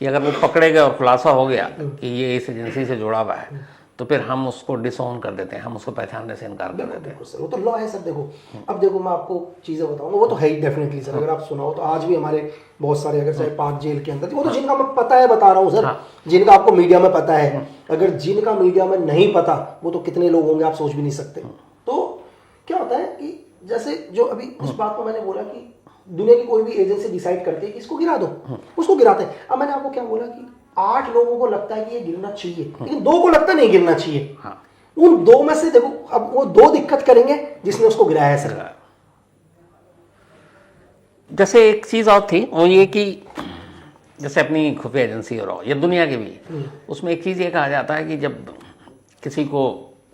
कि अगर वो पकड़े गए और खुलासा हो गया कि ये इस एजेंसी से जुड़ा हुआ है, तो फिर हम उसको डिसऑन कर देते हैं, हम उसको पहचानने से इनकार कर देते हैं। सर वो तो लॉ है सर। देखो अब देखो मैं आपको चीज़ें बताऊंगा, वो तो है ही डेफिनेटली सर। अगर आप सुनाओ तो आज भी हमारे बहुत सारे, अगर चाहे पाक जेल के अंदर, वो तो जिनका मैं पता है बता रहा हूँ सर, जिनका आपको मीडिया में पता है। अगर जिनका मीडिया में नहीं पता, वो तो कितने लोग होंगे आप सोच भी नहीं सकते। तो क्या होता है कि जैसे जो अभी उस बात को मैंने बोला कि दुनिया की कोई भी एजेंसी डिसाइड करती है कि इसको गिरा दो, उसको गिराते हैं। अब मैंने आपको क्या बोला कि 8 लोगों को लगता है कि ये गिरना चाहिए, लेकिन 2 को लगता नहीं गिरना चाहिए। हाँ। उन 2 में से देखो, अब वो 2 दिक्कत करेंगे जिसने उसको गिराया है सर। जैसे एक चीज और थी, वो ये कि जैसे अपनी खुफिया एजेंसी और या दुनिया की भी, उसमें एक चीज ये कहा जाता है कि जब किसी को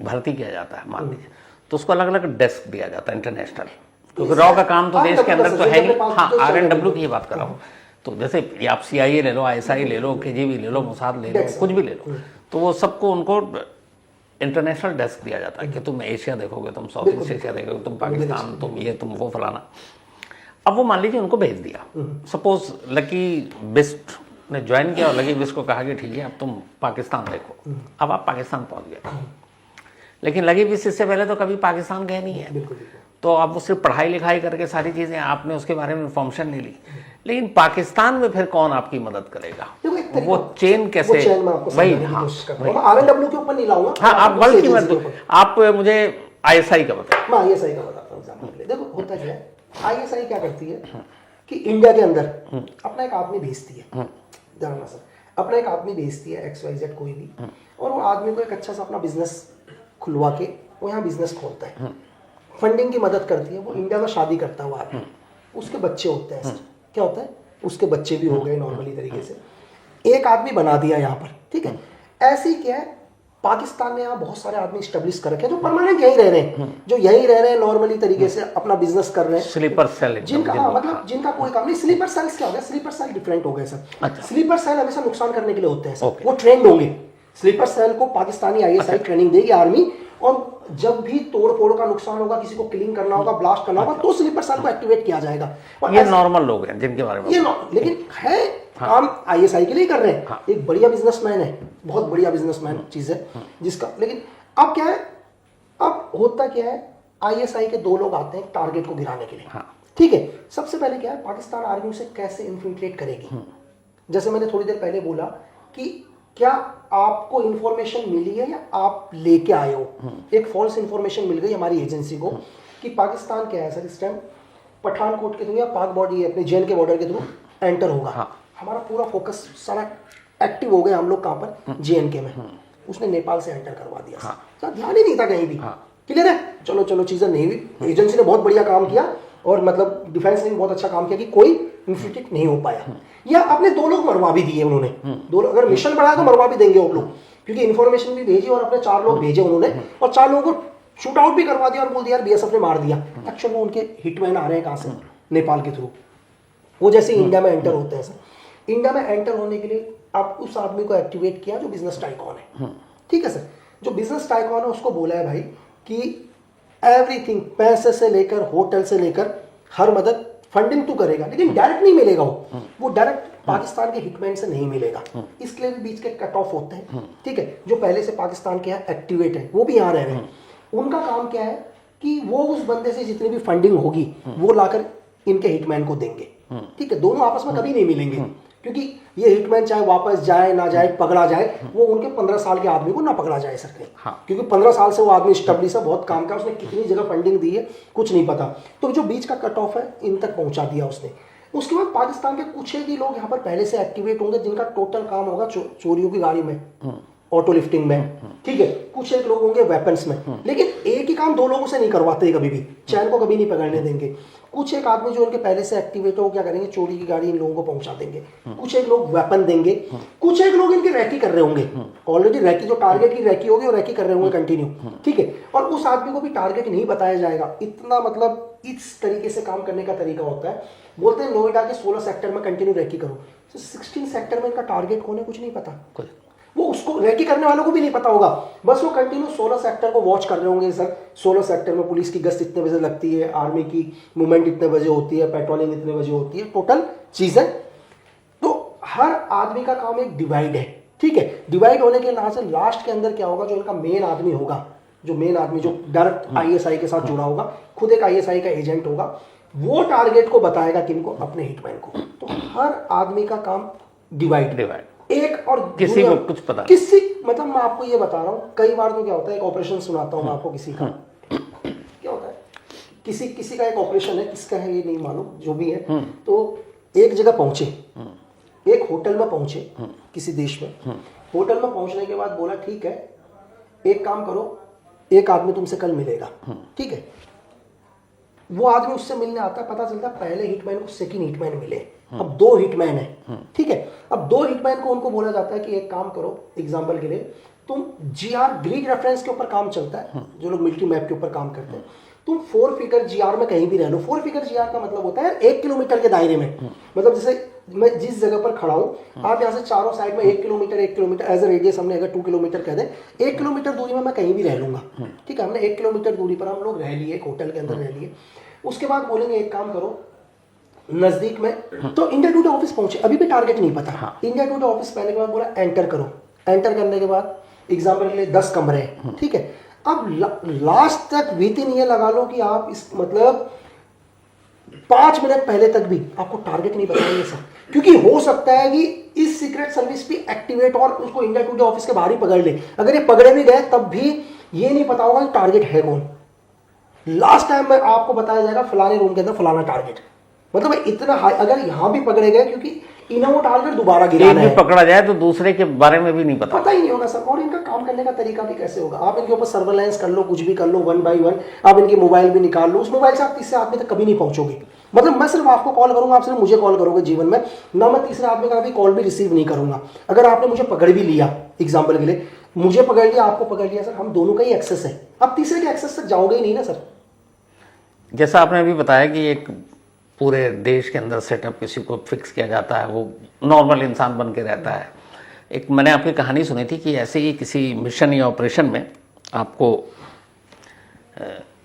भर्ती किया जाता है मान लीजिए, तो उसको अलग अलग डेस्क दिया जाता है इंटरनेशनल, क्योंकि रॉ का काम तो देश के अंदर तो है नहीं। हाँ, RNW की बात कर रहा हूँ। तो जैसे आप CIA ले लो, ISI ले लो, KGB ले लो, मोसाद ले लो, कुछ भी ले लो, तो वो सबको उनको इंटरनेशनल डेस्क दिया जाता है कि तुम एशिया देखोगे, तुम साउथ ईस्ट एशिया देखोगे, तुम पाकिस्तान, तुम ये, तुम वो, फलाना। अब वो मान लीजिए उनको भेज दिया, सपोज लकी बिस्ट ने ज्वाइन किया और लकी बिस्ट को कहा कि ठीक है अब तुम पाकिस्तान देखो। अब आप पाकिस्तान पहुंच गए, लेकिन लकी बिस्ट इससे पहले तो कभी पाकिस्तान गए नहीं है, तो आप वो सिर्फ पढ़ाई लिखाई करके सारी चीजें आपने उसके बारे में इंफॉर्मेशन नहीं ली, लेकिन पाकिस्तान में फिर कौन आपकी मदद करेगा? वो चेन कैसे? वही, हाँ, RNW के ऊपर नहीं लाऊंगा। हाँ, आप वर्ल्ड की मदद, आप मुझे ISI का बताओ। मैं ISI का बताता हूँ एग्जाम्पल के लिए। देखो होता क्या है, ISI क्या करती है कि इंडिया के अंदर अपना एक आदमी भेजती है, जानना सर, अपना एक आदमी भेजती है XYZ कोई भी, और वो आदमी को एक अच्छा सा अपना बिजनेस खुलवा के वो यहाँ बिजनेस खोलता है, फंडिंग की मदद करती है। वो इंडिया में शादी करता है वो आदमी, उसके बच्चे होते हैं सर, क्या होता है, उसके बच्चे भी हो गए नॉर्मली तरीके से, एक आदमी बना दिया यहाँ पर, ठीक है। ऐसे ही क्या है, पाकिस्तान में यहाँ बहुत सारे आदमी स्टेब्लिश कर रखे हैं जो परमानेंट यहीं रह रहे हैं, जो यहीं रह रहे हैं नॉर्मली तरीके से अपना बिजनेस कर रहे हैं, स्लीपर सेल, जिनका मतलब जिनका कोई काम नहीं। स्लीपर सेल्स क्या हो गया, स्लीपर सेल डिफरेंट हो गए सर। अच्छा। स्लीपर सेल हमेशा नुकसान करने के लिए होते हैं सर, वो ट्रेंड होंगे। स्लीपर सेल को पाकिस्तानी ISI ट्रेनिंग देगी आर्मी, और जब भी तोड़ फोड़ का नुकसान होगा, किसी को किलिंग करना होगा, ब्लास्ट करना होगा, तो स्लीपर सेल को एक्टिवेट किया जाएगा। और ये नॉर्मल लोग हैं जिनके बारे में ये लेकिन है काम ISI के लिए कर रहे हैं। एक बढ़िया बिजनेसमैन है, बहुत बढ़िया बिजनेसमैन चीज है जिसका, लेकिन अब क्या है, अब होता क्या है, ISI के 2 लोग आते हैं टारगेट को गिराने के लिए, ठीक है। सबसे पहले क्या है, पाकिस्तान आर्मी उसे कैसे इन्फिल्ट्रेट करेगी। जैसे मैंने थोड़ी देर पहले बोला कि क्या आपको इंफॉर्मेशन मिली है या आप लेके आए हो, एक फॉल्स इंफॉर्मेशन मिल गई हमारी एजेंसी को कि पाकिस्तान क्या है सर, इस टाइम पठानकोट के थ्रू या पाक बॉर्डर अपने JN के बॉर्डर के थ्रू एंटर होगा। हमारा पूरा फोकस सारा एक्टिव हो गया, हम लोग कहाँ पर, JNK में। उसने नेपाल से एंटर करवा दिया सर, ध्यान ही नहीं था कहीं भी, क्लियर है। चलो चलो चीजें नहीं हुई, एजेंसी ने बहुत बढ़िया काम किया, और मतलब डिफेंस ने बहुत अच्छा काम किया कि कोई इन्फिल्ट्रेट नहीं हो पाया, या अपने 2 लोग मरवा भी दिए उन्होंने। 2 लोग अगर मिशन बढ़ाया तो मरवा भी देंगे वो लोग, क्योंकि इन्फॉर्मेशन भी भेजी और अपने 4 लोग भेजे उन्होंने, और 4 लोगों को शूट आउट भी करवा दिया और बोल दिया यार BSF ने मार दिया। एक्चुअल में उनके हिटमैन आ रहे हैं कहाँ से, नेपाल के थ्रू। वो जैसे इंडिया में एंटर होते हैं सर, इंडिया में एंटर होने के लिए आप उस आदमी को एक्टिवेट किया जो बिजनेस टाइकॉन है, ठीक है सर। जो बिजनेस टाइकॉन है उसको बोला है भाई कि एवरीथिंग, पैसे से लेकर होटल से लेकर हर मदद, फंडिंग तो करेगा, लेकिन डायरेक्ट नहीं मिलेगा, वो डायरेक्ट पाकिस्तान के हिटमैन से नहीं मिलेगा। इसके लिए भी बीच के कट ऑफ होते हैं, ठीक है। जो पहले से पाकिस्तान के यहाँ एक्टिवेट है वो भी यहाँ रह रहे हैं, उनका काम क्या है कि वो उस बंदे से जितनी भी फंडिंग होगी वो लाकर इनके हिटमैन को देंगे, ठीक है। दोनों आपस में कभी नहीं मिलेंगे, क्योंकि ये हिटमैन चाहे वापस जाए ना जाए, पकड़ा जाए, वो उनके 15 साल के आदमी को ना पकड़ा जाए सर कहीं, क्योंकि 15 साल से वो आदमी स्टेब्लिश है, बहुत काम का, उसने कितनी जगह फंडिंग दी है कुछ नहीं पता। तो जो बीच का कट ऑफ है इन तक पहुंचा दिया उसने। उसके बाद पाकिस्तान के कुछ ही लोग यहाँ पर पहले से एक्टिवेट होंगे, जिनका टोटल काम होगा चोरियों की गाड़ी में, ऑटो लिफ्टिंग में, ठीक है। कुछ एक लोग होंगे वेपन्स में, लेकिन एक ही काम 2 लोगों से नहीं करवाते कभी भी, चैन को कभी नहीं पकड़ने देंगे। कुछ एक आदमी जो उनके पहले से एक्टिवेट हो, क्या करेंगे, चोरी की गाड़ी इन लोगों को पहुंचा देंगे। कुछ एक लोग वेपन देंगे, कुछ एक लोग इनकी रैकी कर रहे होंगे, ऑलरेडी रैकी, जो टारगेट की रैकी होगी वो रैकी कर रहे होंगे कंटिन्यू, ठीक है। और उस आदमी को भी टारगेट नहीं बताया जाएगा, इतना मतलब इस तरीके से काम करने का तरीका होता है। बोलते हैं नोएडा के 16 सेक्टर में कंटिन्यू रैकी करो, 16 सेक्टर में इनका टारगेट कौन है कुछ नहीं पता, वो उसको रैकी करने वालों को भी नहीं पता होगा, बस वो कंटिन्यू 16 सेक्टर को वॉच कर रहे होंगे। सर 16 सेक्टर में पुलिस की गश्त इतने बजे लगती है, आर्मी की मूवमेंट इतने बजे होती है, पेट्रोलिंग इतने बजे होती है, टोटल चीजें। तो हर आदमी का काम एक डिवाइड है, ठीक है। डिवाइड होने के लिहाज से लास्ट के अंदर क्या होगा, जो इनका मेन आदमी होगा, जो मेन आदमी जो डायरेक्ट ISI के साथ जुड़ा होगा, खुद एक ISI का एजेंट होगा, वो टारगेट को बताएगा किनको, अपने हिटमैन को। तो हर आदमी का काम डिवाइड, एक और किसी को कुछ पता, किसी मतलब मैं आपको ये बता रहा हूँ, कई बार तो क्या होता है, एक ऑपरेशन सुनाता हूँ मैं आपको किसी का, क्या होता है, किसी किसी का एक ऑपरेशन है, किसका है ये नहीं मालूम, जो भी है, तो एक जगह पहुंचे, एक होटल में पहुंचे किसी देश में। होटल में पहुंचने के बाद बोला ठीक है, एक काम करो, एक आदमी तुमसे कल मिलेगा, ठीक है। वो आदमी उससे मिलने आता है, पता चलता है पहले हिटमैन को सेकंड हिटमैन मिले, अब 2 हिटमैन है, ठीक है। अब 2 हिटमैन को उनको बोला जाता है कि एक काम करो, एग्जाम्पल के लिए तुम GR ग्रीड रेफरेंस के ऊपर काम चलता है, जो लोग मिलिट्री मैप के ऊपर काम करते हैं, तुम 4 फिगर GR में कहीं भी रह लो। 4 फिगर GR का मतलब होता है 1 किलोमीटर के दायरे में, मतलब जैसे मैं जिस जगह पर खड़ा हूं, आप यहाँ से चारों साइड में 1 किलोमीटर एज ए रेडियस, हमने अगर 2 किलोमीटर कह दें, 1 किलोमीटर दूरी में मैं कहीं भी रह लूंगा, ठीक है। हमने 1 किलोमीटर दूरी पर हम लोग रह लिए, एक होटल के अंदर रह लिए। उसके बाद बोलेंगे एक काम करो, नजदीक में तो इंडिया टुडे ऑफिस पहुंचे, अभी भी टारगेट नहीं पता। इंडिया टुडे ऑफिस पहले के बाद बोला एंटर करो, एंटर करने के बाद एग्जाम्पल के लिए 10 कमरे हैं, ठीक है। अब लास्ट तक विदिन ये लगा लो कि आप इस मतलब 5 मिनट पहले तक भी आपको टारगेट नहीं बताएंगे सर, क्योंकि हो सकता है कि इस सीक्रेट सर्विस भी एक्टिवेट और उसको इंडिया टुडे ऑफिस के बाहर ही पकड़ ले। अगर ये पकड़े भी गए तब भी ये नहीं पता होगा कि टारगेट है कौन। लास्ट टाइम में आपको बताया जाएगा फलाने रूम के अंदर फलाना टारगेट, मतलब इतना हाई। अगर यहां भी पकड़े गए, क्योंकि इन्हें वो टारगेट दोबारा गिराना है, पकड़ा जाए तो दूसरे के बारे में भी नहीं पता ही नहीं होगा सर। और इनका काम करने का तरीका भी कैसे होगा, आप इनके ऊपर सर्वेलेंस कर लो, कुछ भी कर लो, 1 बाय 1 आप इनके मोबाइल भी निकाल लो, उस मोबाइल से आप तीसरे आदमी तक कभी नहीं पहुंचोगे। मतलब मैं सिर्फ आपको कॉल करूंगा, आप सिर्फ मुझे कॉल करोगे जीवन में, ना मैं तीसरे आदमी का भी कॉल भी रिसीव नहीं करूंगा। अगर आपने मुझे पकड़ भी लिया, एग्जाम्पल के लिए मुझे पकड़ लिया, आपको पकड़ लिया, सर हम दोनों का ही एक्सेस है, अब तीसरे के एक्सेस तक जाओगे ही नहीं ना सर। जैसा आपने अभी बताया कि एक पूरे देश के अंदर सेटअप किसी को फिक्स किया जाता है, वो नॉर्मल इंसान बन के रहता है। एक मैंने आपकी कहानी सुनी थी कि ऐसे ही किसी मिशन या ऑपरेशन में आपको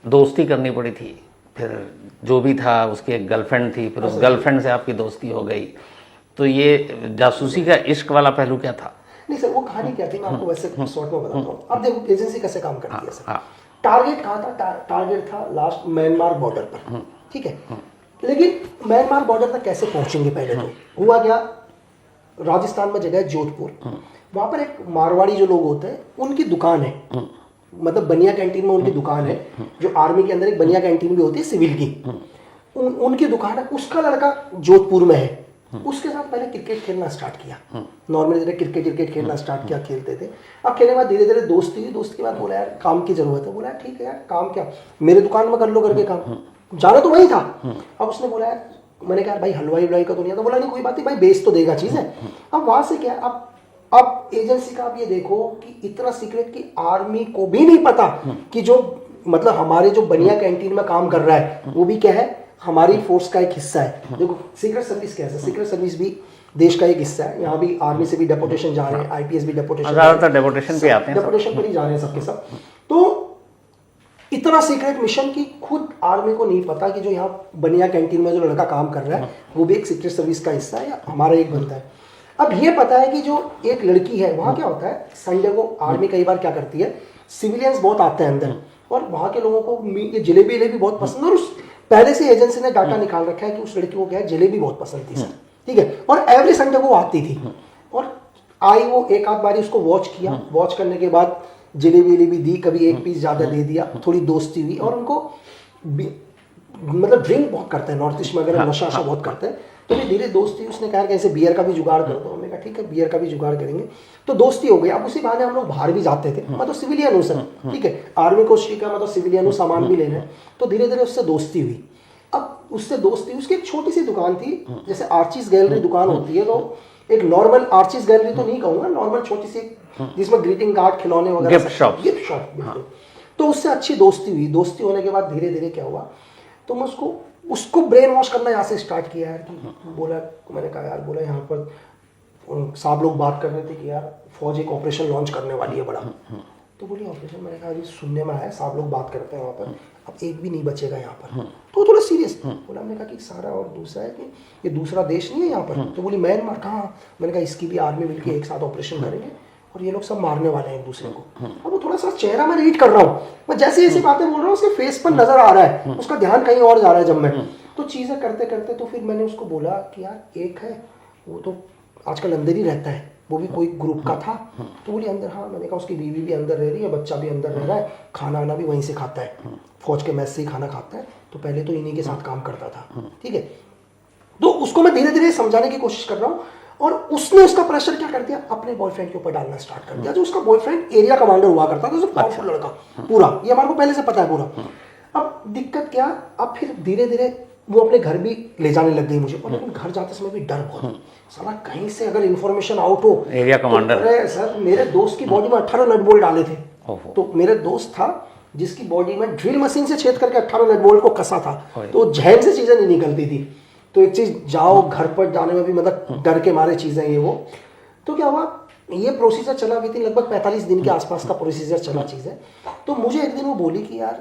दोस्ती करनी पड़ी थी, फिर जो भी था उसकी एक गर्लफ्रेंड थी, फिर उस गर्लफ्रेंड से आपकी दोस्ती हो गई, तो ये जासूसी का इश्क वाला पहलू क्या था? नहीं सर, वो कहानी क्या थी मैं आपको वैसे शॉर्ट में बताता हूँ। अब देखो एजेंसी कैसे काम करती है सर। टारगेट कहाँ था? टारगेट था लास्ट म्यांमार बॉर्डर पर, ठीक है। लेकिन म्यांमार बॉर्डर तक कैसे पहुंचेंगे? पहले तो हुआ क्या, राजस्थान में जगह है जोधपुर, वहां पर एक मारवाड़ी जो लोग होते हैं उनकी दुकान है, मतलब बनिया कैंटीन में उनकी दुकान है, जो आर्मी के अंदर एक बनिया कैंटीन भी होती है सिविल की, उनकी दुकान है। उसका लड़का जोधपुर में है, उसके साथ पहले क्रिकेट खेलना स्टार्ट किया, नॉर्मली क्रिकेट खेलना स्टार्ट किया, खेलते थे। अब खेलने के बाद धीरे धीरे दोस्ती हुई, दोस्ती के बाद बोला यार काम की जरूरत है, बोला ठीक है यार काम क्या, मेरे दुकान में कर लो करके काम, जाना तो वही था। अब उसने बोला यार, मैंने कहा भाई हलवाई वलवाई का तो नहीं आता, बोला नहीं कोई बात नहीं भाई, बेच तो देगा चीजें। अब वहां से क्या, अब एजेंसी का आप ये देखो कि इतना सीक्रेट कि आर्मी को भी नहीं पता कि जो मतलब हमारे जो बनिया कैंटीन में काम कर रहा है वो भी क्या है, हमारी फोर्स का एक हिस्सा है। देखो सीक्रेट सर्विस क्या है, सीक्रेट सर्विस भी देश का एक हिस्सा है। यहाँ भी आर्मी से भी डेपुटेशन जा रहे हैं, IPS भी डेपुटेशन, ज्यादातर डेपुटेशन पे आते हैं, डेपुटेशन पर ही जा रहे हैं सबके सब। तो इतना सीक्रेट मिशन की खुद आर्मी को नहीं पता कि जो यहाँ बनिया कैंटीन में जो लड़का काम कर रहा है वो भी एक सीक्रेट सर्विस का हिस्सा है या हमारा एक बनता है। अब ये पता है कि जो एक लड़की है, वहाँ क्या होता है, संडे को आर्मी कई बार क्या करती है, सिविलियंस बहुत आते हैं अंदर, और वहाँ के लोगों को ये जलेबी वलेबी बहुत पसंद, और उस पहले से एजेंसी ने डाटा निकाल रखा है कि उस लड़की को क्या है, जलेबी बहुत पसंद थी सर, ठीक है। और एवरी संडे को आती थी, और आई वो एक आध बारी उसको वॉच किया, वॉच करने के बाद जलेबी वलेबी दी, कभी एक पीस ज्यादा दे दिया, थोड़ी दोस्ती हुई। और उनको मतलब ड्रिंक बहुत करते हैं नॉर्थ ईस्ट में, अगर नशा बहुत करते हैं, तो भी धीरे दोस्ती, उसने कहा कैसे बियर का भी जुगाड़ कर दो, हमने कहा ठीक है बियर का भी जुगाड़ करेंगे, तो दोस्ती हो गई। अब उसी बहाने हम लोग बाहर भी जाते थे, मैं तो सिविलियन हूँ सर, ठीक है, आर्मी को शिका, मैं तो सिविलियन हूँ, सामान भी लेना है, तो धीरे धीरे उससे दोस्ती हुई। अब उससे दोस्ती, उसकी एक छोटी सी दुकान थी, जैसे आर्चिस गैलरी दुकान होती है, तो एक नॉर्मल आर्चिस गैलरी तो नहीं कहूँगा, नॉर्मल छोटी सी जिसमें ग्रीटिंग कार्ड, खिलौने वगैरह, गिफ्ट शॉप बिल्कुल। तो उससे अच्छी दोस्ती हुई। दोस्ती होने के बाद धीरे धीरे क्या हुआ, तो मैं उसको ब्रेन वॉश करना यहाँ से स्टार्ट किया यार, कि बोला, मैंने कहा यार, बोला यहाँ पर साहब लोग बात कर रहे थे कि यार फौज एक ऑपरेशन लॉन्च करने वाली है बड़ा, तो बोली ऑपरेशन, मैंने कहा अभी सुनने में आया साहब लोग बात करते हैं वहाँ पर, अब एक भी नहीं बचेगा यहाँ पर, तो थोड़ा सीरियस बोला। हमने कहा कि सारा, और दूसरा है कि ये दूसरा देश नहीं है यहाँ पर, तो बोली म्यांमार कहाँ, मैंने कहा इसकी भी आर्मी मिलकर एक साथ ऑपरेशन करेंगे और ये लोग सब मारने वाले हैं एक दूसरे को। अब वो थोड़ा सा चेहरा मैं रीड कर रहा हूँ, मैं जैसे ऐसी बातें बोल रहा हूँ उसके फेस पर नजर आ रहा है, उसका ध्यान कहीं और जा रहा है। जब मैं तो चीजें करते करते, तो फिर मैंने उसको बोला कि यार एक है वो तो आजकल अंदर ही रहता है, वो भी कोई ग्रुप का था। तो बोली अंदर, हाँ। मैंने कहा उसकी बीवी भी अंदर रह रही है, बच्चा भी अंदर रह रहा है, खाना वाना भी वहीं से खाता है, फौज के मैस से ही खाना खाता है। तो पहले तो इन्हीं के साथ काम करता था, ठीक है। तो उसको मैं धीरे धीरे समझाने की कोशिश कर रहा हूँ, और उसने उसका प्रेशर क्या कर दिया, अपने बॉयफ्रेंड के ऊपर डालना स्टार्ट कर दिया। जो उसका बॉयफ्रेंड एरिया कमांडर हुआ करता था, जो पावरफुल लड़का पूरा, ये हमारे को पहले से पता है पूरा। अब दिक्कत क्या, अब फिर धीरे धीरे वो अपने घर भी ले जाने लग गई मुझे, और लेकिन घर जाते समय भी डर बहुत, साला कहीं से अगर इन्फॉर्मेशन आउट हो। एरिया कमांडर, अरे सर, मेरे दोस्त की बॉडी में 18 नट बोल्ट डाले थे। तो मेरे दोस्त था जिसकी बॉडी में ड्रिल मशीन से छेद करके 18 नट बोल्ट को कसा था, तो जहन से चीजें नहीं निकलती थी। तो एक चीज, जाओ घर पर जाने में भी मतलब डर के मारे चीजें ये वो। तो क्या हुआ, ये प्रोसीजर चला हुई थी, लगभग 45 दिन के आसपास का प्रोसीजर चला चीजें। तो मुझे एक दिन वो बोली कि यार,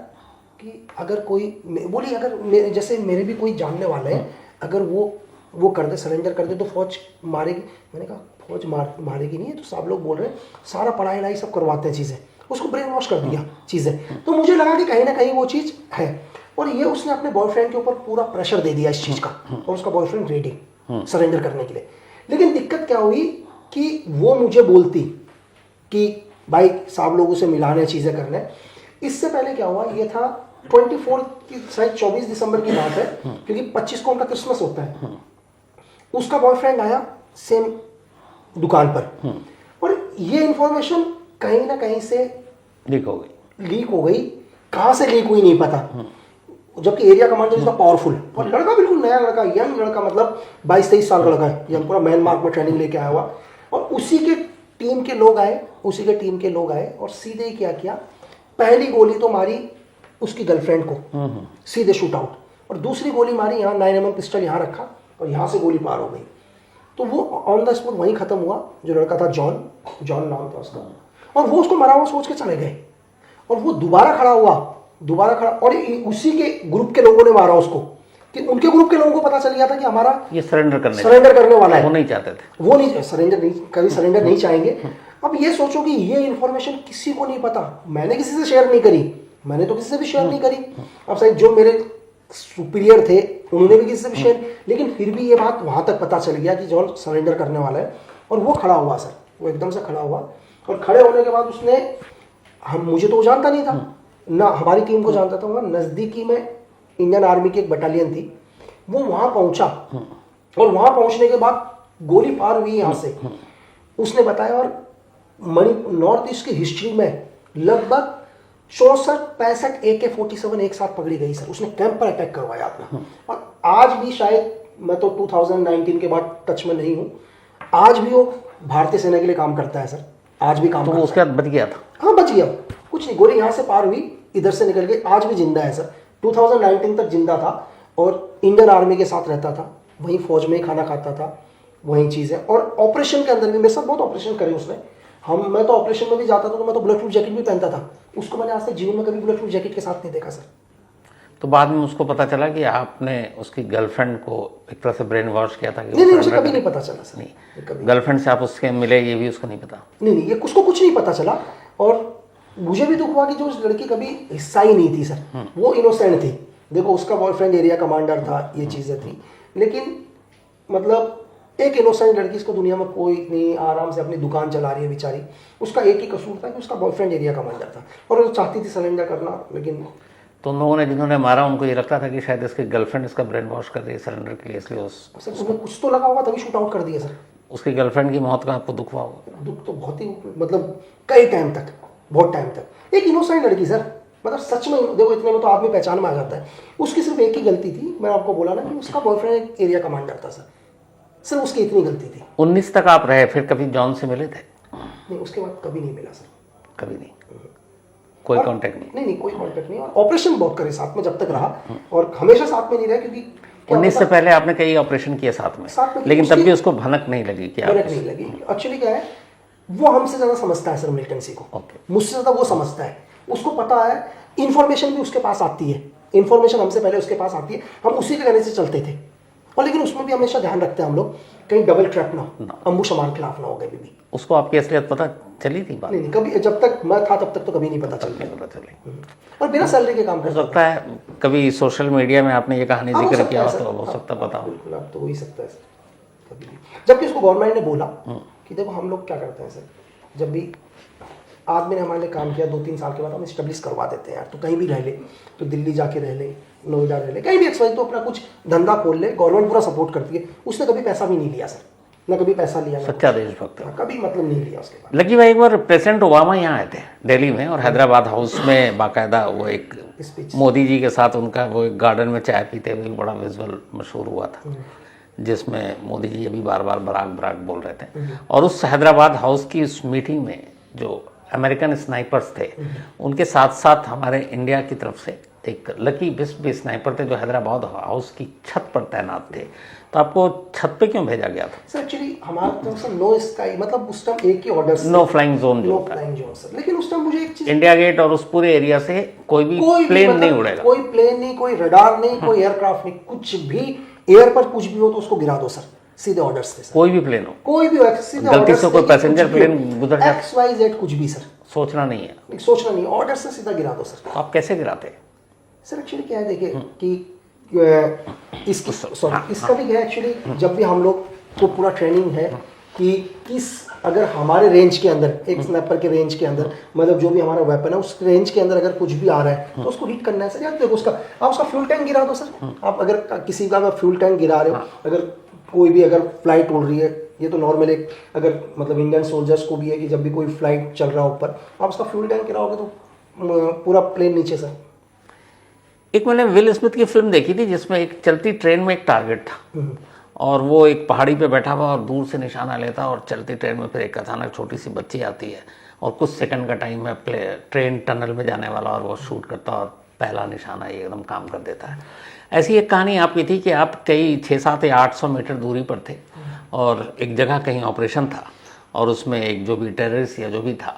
कि अगर कोई बोली, अगर जैसे मेरे भी कोई जानने वाला है, अगर वो कर दे, सरेंडर कर दे, तो फौज मारेगी। मैंने कहा फौज मारेगी नहीं है, तो सब लोग बोल रहे हैं सारा पढ़ाई लिखाई सब करवाते हैं चीज़ें, उसको ब्रेन वॉश कर दिया चीज़ें। तो मुझे लगा कि कहीं ना कहीं वो चीज़ है, और ये उसने अपने बॉयफ्रेंड के ऊपर पूरा प्रेशर दे दिया इस चीज़ का, और उसका बॉयफ्रेंड रेडी सरेंडर करने के लिए। लेकिन दिक्कत क्या हुई कि वो मुझे बोलती कि भाई साहब लोगों से मिलाने, चीज़ें करने। इससे पहले क्या हुआ, ये था 24 की, शायद 24 दिसंबर की बात है, क्योंकि 25 को उनका क्रिसमस होता है। उसका बॉयफ्रेंड आया सेम दुकान पर, और ये इंफॉर्मेशन कहीं ना कहीं से लीक हो गई। कहाँ से लीक हुई नहीं पता, जबकि एरिया कमांडर इतना पावरफुल, और लड़का बिल्कुल नया लड़का, यंग लड़का, मतलब 22-23 साल का लड़का है, यंग, पूरा म्यांमार में ट्रेनिंग लेके आया हुआ। और उसी के टीम के लोग आए और सीधे ही क्या किया, पहली गोली तो मारी उसकी गर्लफ्रेंड को, सीधे शूट आउट, और दूसरी गोली मारी यहाँ 9mm पिस्टल यहाँ रखा, और यहाँ से गोली पार हो गई। तो वो ऑन द स्पॉट वहीं खत्म हुआ। जो लड़का था जॉन नाम था उसका, और वो उसको मरा हुआ सोच के चले गए, और वो दोबारा खड़ा, और उसी के ग्रुप के लोगों ने मारा उसको, कि उनके ग्रुप के लोगों को पता चल गया था कि हमारा ये सरेंडर करने वाला है। वो नहीं चाहते थे, वो नहीं सरेंडर नहीं चाहेंगे। अब ये सोचो कि ये इन्फॉर्मेशन किसी को नहीं पता, मैंने किसी से शेयर नहीं करी, मैंने तो किसी से भी शेयर नहीं करी। अब शायद जो मेरे सुपीरियर थे उन्होंने भी किसी से भी शेयर, लेकिन फिर भी ये बात वहां तक पता चल गया कि जॉन सरेंडर करने वाला है। और वो खड़ा हुआ सर, वो एकदम से खड़ा हुआ, और खड़े होने के बाद उसने, मुझे तो वो जानता नहीं था ना, हमारी टीम को जानता था। वहाँ नज़दीकी में इंडियन आर्मी की एक बटालियन थी, वो वहाँ पहुँचा, और वहाँ पहुँचने के बाद गोली पार हुई यहाँ से, उसने बताया। और नॉर्थ ईस्ट की हिस्ट्री में लगभग 64-65 AK-47 एक साथ पकड़ी गई सर, उसने कैंप पर अटैक करवाया अपना। और आज भी शायद, मैं तो 2019 के बाद टच में नहीं हूँ, आज भी वो भारतीय सेना के लिए काम करता है सर, आज भी काम करता है। उसके बाद बच गया था? हाँ बच गया, कुछ नहीं, गोली यहाँ से पार हुई, इधर से निकल गई, आज भी जिंदा है सर। 2019 तक जिंदा था, और इंडियन आर्मी के साथ रहता था, वहीं फौज में ही खाना खाता था, वहीं चीज़ है। और ऑपरेशन के अंदर भी मेरे साथ बहुत ऑपरेशन करे उसने। मैं तो ऑपरेशन में भी जाता था, तो मैं तो बुलेट प्रूफ जैकेट भी पहनता था, उसको मैंने आज तक जीवन में कभी बुलेट प्रूफ जैकेट के साथ नहीं देखा सर। तो बाद में उसको पता चला कि आपने उसकी गर्लफ्रेंड को एक तरह से ब्रेन वॉश किया था? नहीं, मुझे कभी नहीं पता चला सर। नहीं, गर्लफ्रेंड से आप उसके मिले, ये भी उसको नहीं पता? नहीं, ये उसको कुछ नहीं पता चला। और मुझे भी दुख हुआ कि जो उस लड़की कभी हिस्सा ही नहीं थी सर, वो इनोसेंट थी। देखो, उसका बॉयफ्रेंड एरिया कमांडर था, ये चीज़ें थी, लेकिन मतलब एक इनोसेंट लड़की, इसको दुनिया में कोई नहीं, आराम से अपनी दुकान चला रही है बेचारी। उसका एक ही कसूर था कि उसका बॉयफ्रेंड एरिया कमांडर था, और वो चाहती थी सरेंडर करना, लेकिन तो उन लोगों ने, जिन्होंने मारा, उनको ये लगता था कि शायद इसकी गर्लफ्रेंड इसका ब्रेन वॉश कर रही है सरेंडर के लिए, इसलिए उसमें कुछ तो लगा होगा, तभी शूट आउट कर दिया सर। उसकी गर्लफ्रेंड की मौत का आपको दुख हुआ होगा? दुख तो बहुत ही, मतलब कई टाइम तक, बहुत टाइम तक। एक इनोसेंट लड़की सर, मतलब सच में, देखो इतने में तो आदमी पहचान में आ जाता है। उसकी सिर्फ एक ही गलती थी, मैं आपको बोला ना कि उसका बॉयफ्रेंड एक एरिया कमांडर था सर, सिर्फ उसकी इतनी गलती थी। 19 तक आप रहे, फिर कभी जॉन से मिले थे? नहीं, उसके बाद कभी नहीं मिला सर, कभी नहीं, कोई कांटेक्ट नहीं, कोई कांटेक्ट नहीं। और ऑपरेशन बहुत करे साथ में जब तक रहा, और हमेशा साथ में नहीं रहा, क्योंकि 19 से पहले आपने कई ऑपरेशन किए साथ में, लेकिन तब भी उसको भनक नहीं लगी? भनक नहीं लगी। एक्चुअली क्या है, वो हमसे ज़्यादा समझता है सर मिलिटेंसी को, मुझसे ज़्यादा वो समझता है। उसको पता है, इन्फॉर्मेशन भी उसके पास आती है, इन्फॉर्मेशन हमसे पहले उसके पास आती है, हम उसी के कहने से चलते थे। और लेकिन उसमें भी हमेशा ध्यान रखते हैं हम लोग, कहीं डबल ट्रैप ना हो, अम्बुश हमारे खिलाफ ना हो कभी भी। उसको आपकी असलियत पता चली थी? नहीं, कभी, जब तक मैं था तब तक तो कभी नहीं पता चली। और बिना सैलरी के काम हो सकता है कभी सोशल मीडिया में आपने ये कहानी जिक्र किया हो, तो हो सकता पता हो। बिल्कुल, अब तो हो ही सकता है कभी भी। जबकि उसको गवर्नमेंट ने बोला कि देखो हम लोग क्या करते हैं सर, जब भी आदमी ने हमारे लिए काम किया 2-3 साल के बाद हम इस्टेब्लिश करवा देते हैं यार, तो कहीं भी रह ले, तो दिल्ली जाके रह ले, नोएडा रह ले, कहीं भी एक्सवाइज, तो अपना कुछ धंधा खोल ले, गवर्नमेंट पूरा सपोर्ट करती है। उसने कभी पैसा भी नहीं लिया सर, ना कभी पैसा लिया, सच्चा देशभक्त है। कभी मतलब नहीं लिया उसके बाद। लकी भाई, एक बार प्रेसिडेंट ओबामा यहाँ आए थे दिल्ली में, और हैदराबाद हाउस में बाकायदा वो एक स्पीच मोदी जी के साथ उनका वो एक गार्डन में चाय पीते हुए बड़ा विजुअल मशहूर हुआ था, जिसमें मोदी जी अभी बार बार बराक बराक बोल रहे थे। और उस हैदराबाद हाउस की उस मीटिंग में जो अमेरिकन स्नाइपर्स थे, उनके साथ साथ हमारे इंडिया की तरफ से एक लकी बिस्प भी स्नाइपर थे जो हैदराबाद हाउस की छत पर तैनात थे। तो आपको छत पे क्यों भेजा गया था? सर एक्चुअली हमारे तरफ से नो स्काई, मतलब उस टाइम एक ही order, no flying zone no flying zone sir. लेकिन उस टाइम मुझे एक चीज, इंडिया गेट और उस पूरे एरिया से कोई भी प्लेन मतलब नहीं उड़ेगा, कोई प्लेन नहीं, कोई रडार नहीं, कोई एयरक्राफ्ट नहीं, कुछ भी एयर पर कुछ भी हो तो उसको गिरा दो सर, सीधे ऑर्डर्स थे सर। कोई भी प्लेन हो, कोई भी हो, सीधे गलती से कोई पैसेंजर प्लेन गुजर जाए, XYZ कुछ भी सर, सोचना नहीं है, सोचना नहीं, ऑर्डर से सीधा गिरा दो सर। तो आप कैसे गिराते? सर एक्चुअली क्या है, देखिए कि इसकी सॉरी इसका भी क्या है एक्चुअली, जब भी हम लोग को पूरा ट्रेनिंग है कि किस, अगर हमारे रेंज के अंदर, एक स्नैपर के रेंज के अंदर, मतलब जो भी हमारा वेपन है उस रेंज के अंदर अगर कुछ भी आ रहा है तो उसको हिट करना है सर। यार देखो उसका, आप उसका फ्यूल टैंक गिरा दो सर। आप अगर किसी का फ्यूल टैंक गिरा रहे हो, अगर कोई भी अगर फ्लाइट उड़ रही है, ये तो नॉर्मल एक, अगर मतलब इंडियन सोल्जर्स को भी है कि जब भी कोई फ्लाइट चल रहा है ऊपर, आप उसका फ्यूल टैंक गिराओगे तो पूरा प्लेन नीचे सर। एक मैंने विल स्मिथ की फिल्म देखी थी जिसमें एक चलती ट्रेन में एक टारगेट था, और वो एक पहाड़ी पे बैठा हुआ और दूर से निशाना लेता, और चलती ट्रेन में फिर एक अचानक छोटी सी बच्ची आती है और कुछ सेकंड का टाइम है, ट्रेन टनल में जाने वाला, और वो शूट करता और पहला निशाना ये एकदम काम कर देता है। ऐसी एक कहानी आपकी थी कि आप कई 600 या 800 मीटर दूरी पर थे और एक जगह कहीं ऑपरेशन था, और उसमें एक जो भी टेररिस्ट या जो भी था,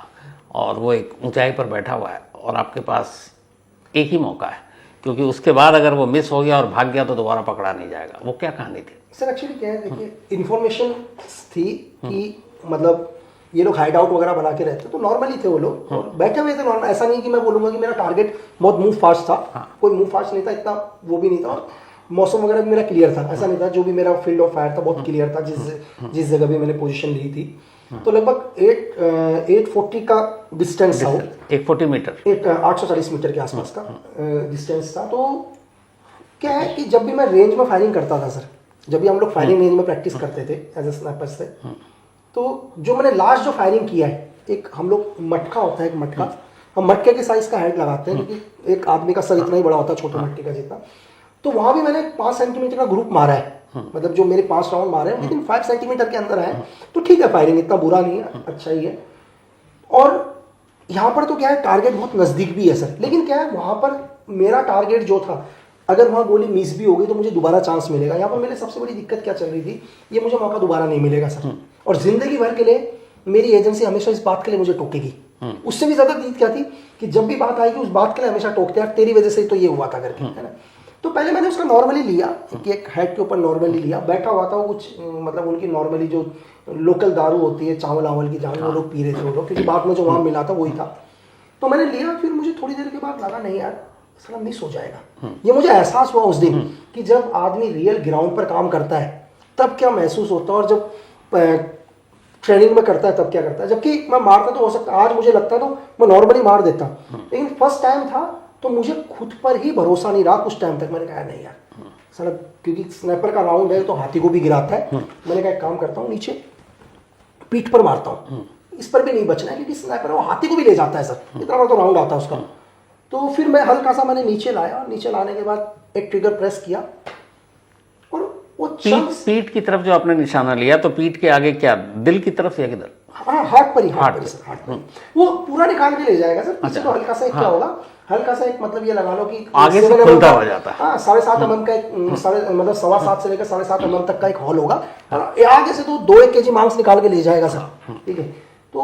और वो एक ऊंचाई पर बैठा हुआ है, और आपके पास एक ही मौका है, क्योंकि उसके बाद अगर वो मिस हो गया और भाग गया तो दोबारा पकड़ा नहीं जाएगा। वो क्या कहानी थी? सर एक्चुअली क्या है, देखिए इन्फॉर्मेशन थी कि मतलब ये लोग हाइड आउट वगैरह बना के रहते, तो नॉर्मली थे वो लोग, और बैठे हुए थे नॉर्मल। ऐसा नहीं कि मैं बोलूँगा कि मेरा टारगेट बहुत मूव फास्ट था, कोई मूव फास्ट नहीं था, इतना वो भी नहीं था, और मौसम वगैरह भी मेरा क्लियर था, ऐसा नहीं था। जो भी मेरा फील्ड ऑफ फायर था बहुत क्लियर था, जिस जगह भी मैंने पोजीशन ली थी। तो लगभग 840 का डिस्टेंस था, 140 मीटर, 840 मीटर के आसपास का डिस्टेंस था। तो क्या है कि जब भी मैं रेंज में फायरिंग करता था सर, जब भी हम लोग फायरिंग रेंज में प्रैक्टिस करते थे एज ए स्नाइपर से, तो जो मैंने लास्ट जो फायरिंग किया है, एक हम लोग मटका होता है, एक मटका, हम मटके के साइज का हेड लगाते हैं, क्योंकि एक आदमी का सर इतना ही बड़ा होता है, छोटे मटके का जितना। तो वहां भी मैंने 5 सेंटीमीटर का ग्रुप मारा है, मतलब जो मेरे 5 राउंड मारे हैं, लेकिन 5 सेंटीमीटर के अंदर है, तो ठीक है, फायरिंग इतना बुरा नहीं है, अच्छा ही है। और यहाँ पर तो क्या है, टारगेट बहुत नजदीक भी है सर, लेकिन क्या है वहां पर मेरा टारगेट जो था, अगर वहाँ गोली मिस भी हो गई तो मुझे दोबारा चांस मिलेगा। यहाँ पर मेरे सबसे बड़ी दिक्कत क्या चल रही थी, ये मुझे मौका दोबारा नहीं मिलेगा सर, और जिंदगी भर के लिए मेरी एजेंसी हमेशा इस बात के लिए मुझे टोकेगी। उससे भी ज्यादा चीज क्या थी कि जब भी बात आएगी उस बात के लिए हमेशा टोकते हैं, तेरी वजह से तो ये हुआ था करके, है ना। तो पहले मैंने उसका नॉर्मली लिया कि एक हेड के ऊपर नॉर्मली लिया, बैठा हुआ था वो, कुछ मतलब उनकी नॉर्मली जो लोकल दारू होती है, चावल आवल की दारू, वो लोग पी रहे थे वो लोग, क्योंकि बाद में जो वहाँ मिला था वही था। तो मैंने लिया, फिर मुझे थोड़ी देर के बाद लगा नहीं यार साला मिस हो जाएगा। ये मुझे एहसास हुआ उस दिन कि जब आदमी रियल ग्राउंड पर काम करता है तब क्या महसूस होता है, और जब ट्रेनिंग में करता है तब क्या करता है। जबकि मैं मारता तो हो सकता, आज मुझे लगता तो मैं नॉर्मली मार देता, लेकिन फर्स्ट टाइम था तो मुझे खुद पर ही भरोसा नहीं रहा कुछ टाइम तक। मैंने कहा नहीं यार साला, क्योंकि स्नाइपर का राउंड है तो हाथी को भी गिराता है। मैंने कहा एक काम करता हूँ, नीचे पीठ पर मारता हूँ, इस पर भी नहीं बचना है, क्योंकि स्नाइपर वो हाथी को भी ले जाता है सर, इतना बड़ा तो राउंड आता है उसका। तो फिर मैं हल्का सा मैंने नीचे लाया, नीचे लाने के बाद एक ट्रिगर प्रेस किया, और वो पीठ की तरफ जो आपने निशाना लिया, तो पीठ के आगे क्या, दिल की तरफ या किधर? हाँ, हार्ट पर ही, हार्ट पर सर, हार्ट पर। वो पूरा निकाल के ले जाएगा सर। पीछे तो हल्का सा क्या होगा, हल्का सा एक मतलब ये लगा लो कि आगे से खुलता हो जाता है। हाँ, 7.5 mm का एक मतलब 7.25 से लेकर 7.5 mm तक का एक हॉल होगा, आगे से तो 2-1 kg मांस निकाल के ले जाएगा सर, ठीक है। तो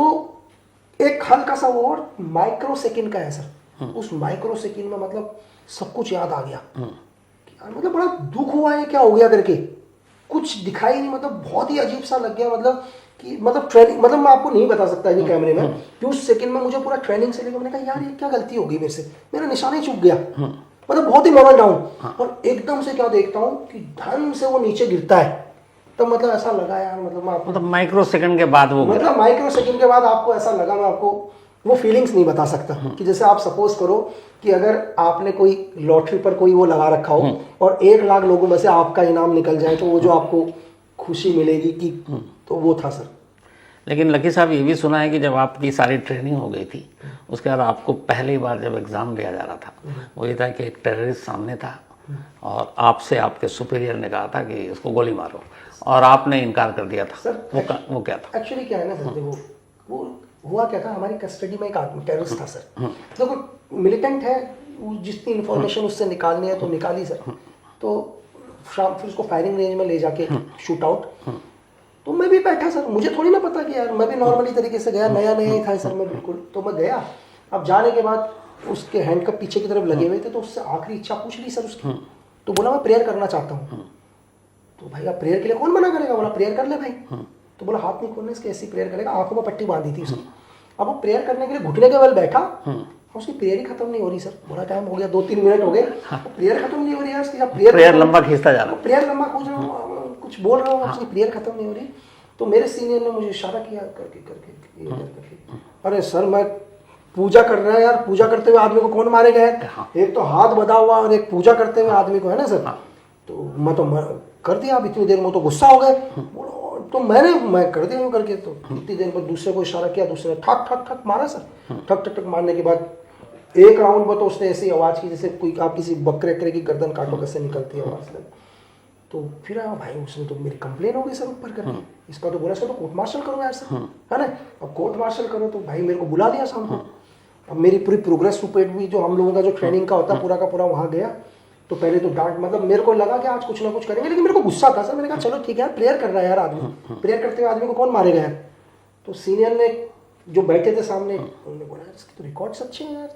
एक हल्का सा वो और माइक्रो सेकेंड का है सर। उस माइक्रो सेकेंड में मतलब सब कुछ याद आ गया, मतलब बड़ा दुख हुआ है क्या हो गया करके, कुछ दिखाई नहीं, मतलब बहुत ही अजीब सा लग गया, मतलब कि मतलब ट्रेनिंग, मतलब मैं आपको नहीं बता सकता नहीं कैमरे में कि उस सेकंड में मुझे पूरा ट्रेनिंग से लेकर मैंने कहा यार ये क्या गलती हो गई मेरे से, मेरा निशाना ही चूक गया, मतलब बहुत ही मॉडल डाउन। और एकदम से क्या देखता हूँ कि धन से वो नीचे गिरता है, तब मतलब ऐसा लगा यार, मतलब मैं आपको मतलब माइक्रो सेकंड के बाद वो गिरा। मतलब माइक्रो सेकंड के बाद आपको ऐसा लगा, मैं आपको वो फीलिंग्स नहीं बता सकता कि जैसे आप सपोज करो कि अगर आपने कोई लॉटरी पर कोई वो लगा रखा हो और 1 लाख लोगों में से आपका इनाम निकल जाए, तो वो जो आपको खुशी मिलेगी कि, तो वो था सर। लेकिन लकी साहब ये भी सुना है कि जब आपकी सारी ट्रेनिंग हो गई थी, उसके बाद आपको पहली बार जब एग्ज़ाम दिया जा रहा था, वो ये था कि एक टेररिस्ट सामने था और आपसे आपके सुपीरियर ने कहा था कि इसको गोली मारो, और आपने इनकार कर दिया था। सर वो क्या था? एक्चुअली क्या है ना सर, देखो वो हुआ क्या था, हमारी कस्टडी में एक आदमी टेररिस्ट था सर। देखो मिलिटेंट है, वो जितनी इन्फॉर्मेशन उससे निकालनी है तो निकाली सर। तो शाम फिर उसको फायरिंग रेंज में ले जाके शूट आउट, तो मैं भी बैठा सर, मुझे थोड़ी ना पता कि यार, मैं भी नॉर्मली तरीके से गया, नया नया ही था सर मैं बिल्कुल। तो मैं गया, अब जाने के बाद उसके हैंड कप पीछे की तरफ लगे हुए थे, तो उससे आखिरी इच्छा पूछ ली सर उसकी। तो बोला मैं प्रेयर करना चाहता हूँ। तो भाई अब प्रेयर के लिए कौन मना करेगा, बोला प्रेयर कर ले भाई। तो बोला हाथ नहीं खोलने, इसके ऐसी प्रेयर करेगा, आंखों में पट्टी बांधी थी उसने। अब वो प्रेयर करने के लिए घुटने के बल बैठा, उसकी प्रेयर ही खत्म नहीं हो रही सर। बड़ा टाइम हो गया, 2-3 मिनट हो गए, प्रेयर खत्म नहीं हो रही है उसकी। प्रेयर लंबा खींचता जा रहा है, प्रेयर लंबा खींच रहा हूँ, कुछ बोल रहा हूँ, उसकी प्रेयर खत्म नहीं हो रही। तो मेरे सीनियर ने मुझे इशारा किया करके, अरे सर मैं पूजा कर रहा है यार, पूजा करते हुए आदमी को कौन मारेगा यार, एक तो हाथ बंधा हुआ और एक पूजा करते हुए आदमी को, है ना सर। तो मैं तो कर दिया, अब इतनी देर में तो गुस्सा हो गए, तो मैं कर दिया करके। तो इतनी देर में दूसरे को इशारा किया, दूसरे ने ठक ठक ठक मारा सर। ठक ठक ठक मारने के बाद एक राउंड में तो उसने ऐसी आवाज़ की जैसे कोई आप किसी बकरे वकरे की गर्दन काटो कैसे निकलती है आवाज़ लगी। तो फिर भाई उसने तो मेरी कंप्लेन हो गई सर ऊपर करके, इसका तो बोला सर तो कोर्ट मार्शल करो यार सर, है ना। अब कोर्ट मार्शल करो तो भाई मेरे को बुला दिया शाम को। अब मेरी पूरी प्रोग्रेस रिपोर्ट भी, जो हम लोगों का जो ट्रेनिंग का होता है पूरा का पूरा, वहाँ गया। तो पहले तो डांट, मतलब मेरे को लगा कि आज कुछ ना कुछ करेंगे, लेकिन मेरे को गुस्सा था सर। मैंने कहा चलो ठीक है यार, प्रेयर कर रहा है यार आदमी, प्रेयर करते हुए आदमी को कौन मारेगा यार। तो सीनियर ने जो बैठे थे सामने, उन्होंने बोला यार इसके तो रिकॉर्ड्स अच्छे हैं यार।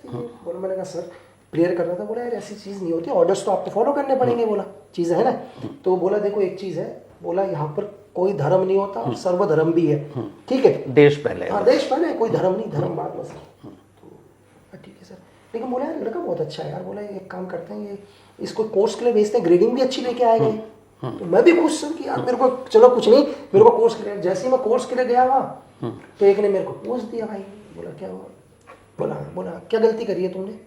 बोला, मैंने कहा सर प्रेयर कर रहा था। बोला यार ऐसी चीज़ नहीं होती, ऑर्डर्स तो आपको फॉलो करने पड़ेंगे, बोला चीज़ है ना। तो बोला देखो एक चीज़ है, बोला यहाँ पर कोई धर्म नहीं होता और सर्वधर्म भी है, ठीक है। देश पहले, हाँ देश पहले, कोई धर्म नहीं, धर्म बाद में सर। तो ठीक है सर, लेकिन बोला यार लड़का बहुत अच्छा है यार। बोला एक काम करते हैं, ये इसको कोर्स के लिए भेजते हैं, ग्रेडिंग भी अच्छी लेके आएगा। तो मैं भी खुश सर कि यार मेरे को चलो कुछ नहीं, मेरे को कोर्स के लिए, जैसे ही मैं कोर्स के लिए गया वहाँ, तो एक ने मेरे को पूछ दिया भाई। बोला क्या हुआ, बोला क्या गलती करी है तुमने।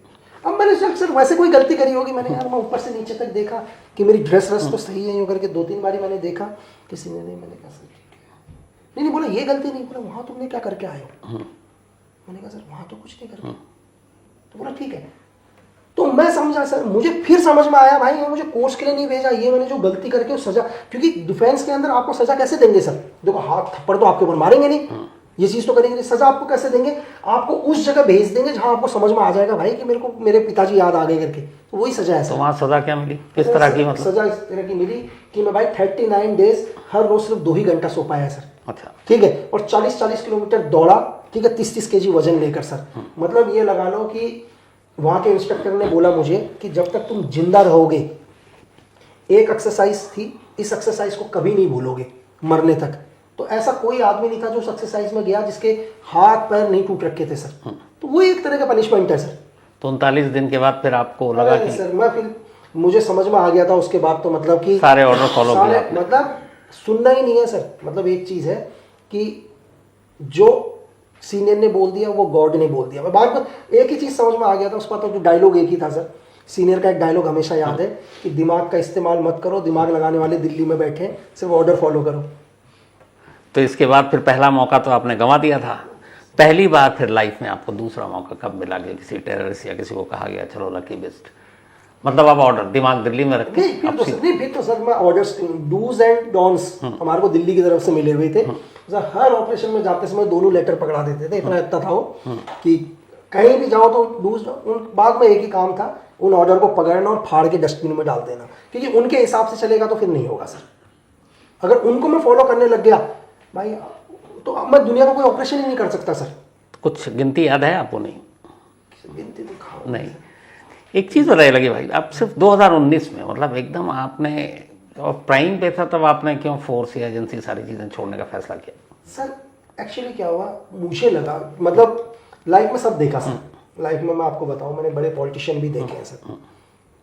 अब मैंने सर वैसे कोई गलती करी होगी, मैंने यार मैं ऊपर से नीचे तक देखा कि मेरी ड्रेस रस तो सही है, यूँ करके 2-3 बारी मैंने देखा, किसी ने नहीं। मैंने कहा सर ठीक है, नहीं बोला ये गलती नहीं। बोला वहाँ तुमने क्या करके आए हो। मैंने कहा सर वहाँ तो कुछ नहीं करके। तो बोला ठीक है। तो मैं समझा सर, मुझे फिर समझ में आया भाई मुझे कोर्स के लिए नहीं भेजा, ये मैंने जो गलती करके सजा, क्योंकि डिफेंस के अंदर आपको सजा कैसे देंगे सर। देखो हाथ थप्पड़ तो आपके ऊपर मारेंगे नहीं, ये चीज तो करेंगे नहीं। सजा आपको कैसे देंगे, आपको उस जगह भेज देंगे जहां आपको समझ में आ जाएगा भाई कि मेरे को मेरे पिताजी याद आ गए करके, तो वही सजा है सर। तो वहाँ सजा क्या मिली, किस तरह की? मतलब सजा इस तरह की मिली कि मैं भाई 39 डेज हर रोज सिर्फ 2 ही घंटा सो पाया सर। अच्छा, ठीक है, और 40-40 किलोमीटर दौड़ा, ठीक है, 30-30 केजी वजन लेकर सर। मतलब ये लगा लो कि वहाँ के इंस्ट्रक्टर ने बोला मुझे कि जब तक तुम जिंदा रहोगे, एक एक्सरसाइज थी, इस एक्सरसाइज को कभी नहीं भूलोगे मरने तक। तो ऐसा कोई आदमी नहीं था जो उस एक्सरसाइज में गया जिसके हाथ पैर नहीं टूट रखे थे सर। तो वो एक तरह का पनिशमेंट है सर। तो 39 दिन के बाद फिर आपको लगा कि सर मैं फिर मुझे समझ में आ गया था उसके बाद, तो मतलब कि सारे ऑर्डर फॉलो किया आपने? मतलब सुनना ही नहीं है सर। मतलब एक चीज़ है कि जो सीनियर ने बोल दिया वो गॉड ने बोल दिया। मैं बार बार एक ही चीज़ समझ में आ गया था उसके बाद, तो डायलॉग एक ही था सर। सीनियर का एक डायलॉग हमेशा याद है कि दिमाग का इस्तेमाल मत करो, दिमाग लगाने वाले दिल्ली में बैठे, सिर्फ ऑर्डर फॉलो करो। तो इसके बाद फिर पहला मौका तो आपने गंवा दिया था। पहली बार फिर लाइफ में आपको दूसरा मौका कब मिला कि किसी टेररिस्ट या किसी को कहा गया चलो लकी बेस्ट, मतलब आप ऑर्डर दिमाग दिल्ली में रख के? फिर तो सर मैं ऑर्डर्स, डूज एंड डॉन्स हमारे को दिल्ली की तरफ से मिले हुए थे सर। हर ऑपरेशन में जाते समय दोनों लेटर पकड़ा देते थे, इतना था वो कि कहीं भी जाओ तो डूज, बाद में एक ही काम था, उन ऑर्डर को पकड़ना और फाड़ के डस्टबिन में डाल देना, क्योंकि उनके हिसाब से चलेगा तो फिर नहीं होगा सर। अगर उनको मैं फॉलो करने लग गया भाई, तो अब मैं दुनिया का कोई ऑपरेशन ही नहीं कर सकता सर। कुछ गिनती याद है आपको? नहीं गिनती तो खाओ नहीं। एक चीज़ बताइए लगी भाई, आप सिर्फ 2019 में, मतलब एकदम आपने प्राइम पे था तब आपने क्यों फोर्स या एजेंसी सारी चीज़ें छोड़ने का फैसला किया? सर एक्चुअली क्या हुआ, मुझे लगा, मतलब लाइफ में सब देखा सर। लाइफ में मैं आपको बताऊं, मैंने बड़े पॉलिटिशियन भी देखे हैं सर।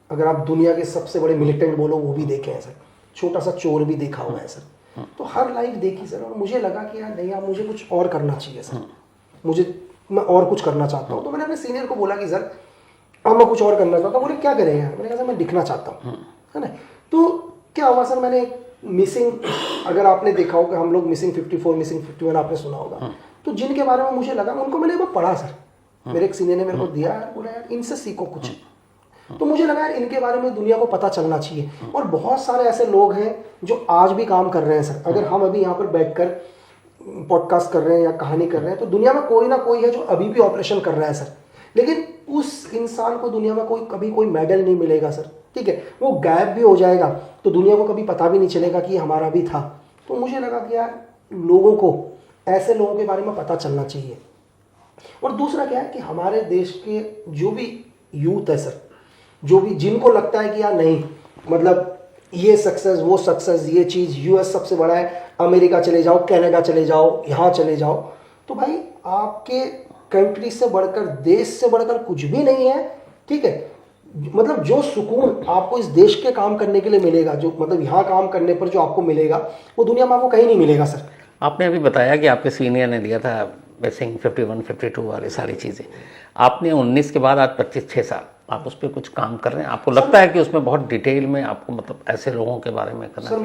अगर आप दुनिया के सबसे बड़े मिलिटेंट बोलो वो भी देखे हैं सर। छोटा सा चोर भी देखा हुआ है सर। तो हर लाइफ देखी सर, और मुझे लगा कि यार नहीं, यार मुझे कुछ और करना चाहिए सर, मैं और कुछ करना चाहता हूँ। तो मैंने अपने सीनियर को बोला कि सर अब मैं कुछ और करना चाहता हूँ। बोले क्या करें यार? मैंने कहा सर मैं दिखना चाहता हूँ, है ना। तो क्या हुआ सर, मैंने मिसिंग, अगर आपने देखा हो कि हम लोग मिसिंग 54, मिसिंग 51 आपने सुना होगा, तो जिनके बारे में मुझे लगा, उनको मैंने वो पढ़ा सर, मेरे एक सीनियर ने मेरे को दिया यार, बोला यार इनसे सीखो कुछ। तो मुझे लगा यार इनके बारे में दुनिया को पता चलना चाहिए। और बहुत सारे ऐसे लोग हैं जो आज भी काम कर रहे हैं सर। अगर हम अभी यहाँ पर बैठकर पॉडकास्ट कर रहे हैं या कहानी कर रहे हैं, तो दुनिया में कोई ना कोई है जो अभी भी ऑपरेशन कर रहा है सर, लेकिन उस इंसान को दुनिया में कभी कोई मेडल नहीं मिलेगा सर, ठीक है। वो गायब भी हो जाएगा तो दुनिया को कभी पता भी नहीं चलेगा कि हमारा भी था। तो मुझे लगा कि यार लोगों को, ऐसे लोगों के बारे में पता चलना चाहिए। और दूसरा क्या है कि हमारे देश के जो भी यूथ है सर, जो भी जिनको लगता है कि यार नहीं, मतलब ये सक्सेस, वो सक्सेस, ये चीज़, यूएस सबसे बड़ा है, अमेरिका चले जाओ, कनाडा चले जाओ, यहाँ चले जाओ, तो भाई आपके कंट्री से बढ़कर, देश से बढ़कर कुछ भी नहीं है, ठीक है। मतलब जो सुकून आपको इस देश के काम करने के लिए मिलेगा, जो मतलब यहाँ काम करने पर जो आपको मिलेगा, वो दुनिया में आपको कहीं नहीं मिलेगा सर। आपने अभी बताया कि आपके सीनियर ने दिया था बेसिंग 51, 52 वाली सारी चीज़ें। आपने 19 के बाद आज 25-6 साल आप उस पर कुछ काम कर रहे हैं। आपको लगता है कि उसमें बहुत डिटेल में आपको मतलब ऐसे लोगों के बारे में करना? सर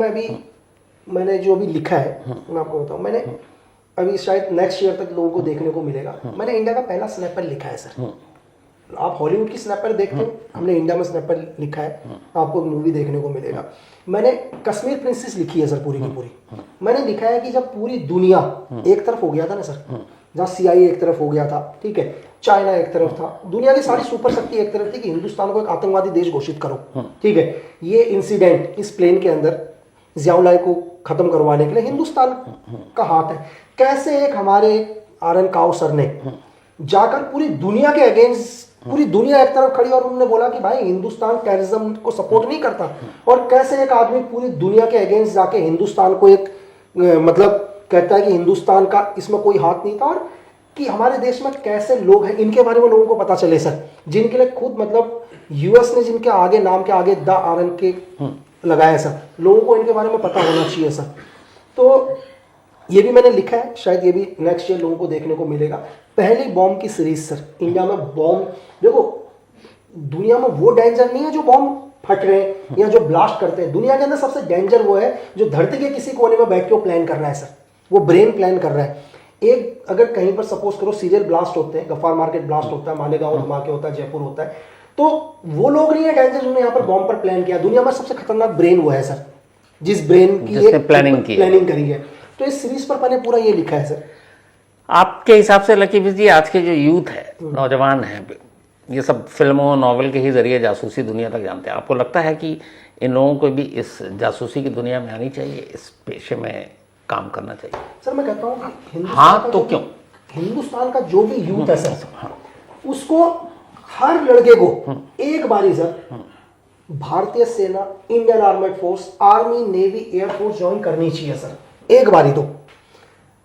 मैंने जो अभी लिखा है मैं आपको बताऊँ, मैंने अभी शायद नेक्स्ट ईयर तक लोगों को देखने को मिलेगा। मैंने इंडिया का पहला स्नैपर लिखा है सर। आप हॉलीवुड की स्नैपर देखते हो, हमने इंडिया में स्नैपर लिखा है, आपको मूवी देखने को मिलेगा। मैंने कश्मीर प्रिंसेस लिखी है सर, पूरी की पूरी। मैंने लिखा है कि जब पूरी दुनिया एक तरफ हो गया था ना सर, जहाँ CIA एक तरफ हो गया था, ठीक है, चाइना एक तरफ था, दुनिया की सारी सुपर शक्ति एक तरफ थी कि हिंदुस्तान को एक आतंकवादी देश घोषित करो, ठीक है। ये इंसिडेंट इस प्लेन के अंदर जियाउल्लाह को खत्म करवाने के लिए हिंदुस्तान का हाथ है। कैसे एक हमारे RN काउ सर ने जाकर पूरी दुनिया के अगेंस्ट, पूरी दुनिया एक तरफ खड़ी और उन्होंने बोला कि भाई हिंदुस्तान टेररिज्म को सपोर्ट नहीं करता, और कैसे एक आदमी पूरी दुनिया के अगेंस्ट जाके हिंदुस्तान को एक मतलब कहता है कि हिंदुस्तान का इसमें कोई हाथ नहीं था। और कि हमारे देश में कैसे लोग हैं, इनके बारे में लोगों को पता चले सर, जिनके लिए खुद मतलब यूएस ने जिनके आगे नाम के आगे द RN के लगाया सर, लोगों को इनके बारे में पता होना चाहिए सर। तो ये भी मैंने लिखा है, शायद ये भी नेक्स्ट ईयर लोगों को देखने को मिलेगा। पहली बॉम्ब की सीरीज सर, इंडिया में बॉम्ब, देखो दुनिया में वो डेंजर नहीं है जो बॉम्ब फट रहे हैं या जो ब्लास्ट करते हैं। दुनिया के अंदर सबसे डेंजर वो है जो धरती के किसी कोने में बैठ के वो प्लान कर रहा है सर, वो ब्रेन प्लान कर रहा है। एक अगर कहीं पर सपोज करो सीरियल ब्लास्ट होते हैं, गफ्फार मार्केट ब्लास्ट होता है, मालेगांव धमाके होता है, जयपुर होता है, तो वो लोग नहीं है डेंजर जिन्होंने यहाँ पर बॉम्ब पर प्लान किया। दुनिया में सबसे खतरनाक ब्रेन वो है सर, जिस ब्रेन की प्लानिंग करी है। तो इस सीरीज पर मैंने पूरा ये लिखा है सर। आपके हिसाब से लकी जी, आज के जो यूथ है, नौजवान है, ये सब फिल्मों, नॉवल के ही जरिए जासूसी दुनिया तक जानते हैं। आपको लगता है कि इन लोगों को भी इस जासूसी की दुनिया में आनी चाहिए, इस पेशे में काम करना चाहिए? सर मैं कहता हूँ कि हाँ तो क्यों, हिंदुस्तान का जो भी यूथ है सर, उसको, हर लड़के को एक बारी सर भारतीय सेना, Indian armed force, army, navy, air force join करनी चाहिए सर, एक बारी। तो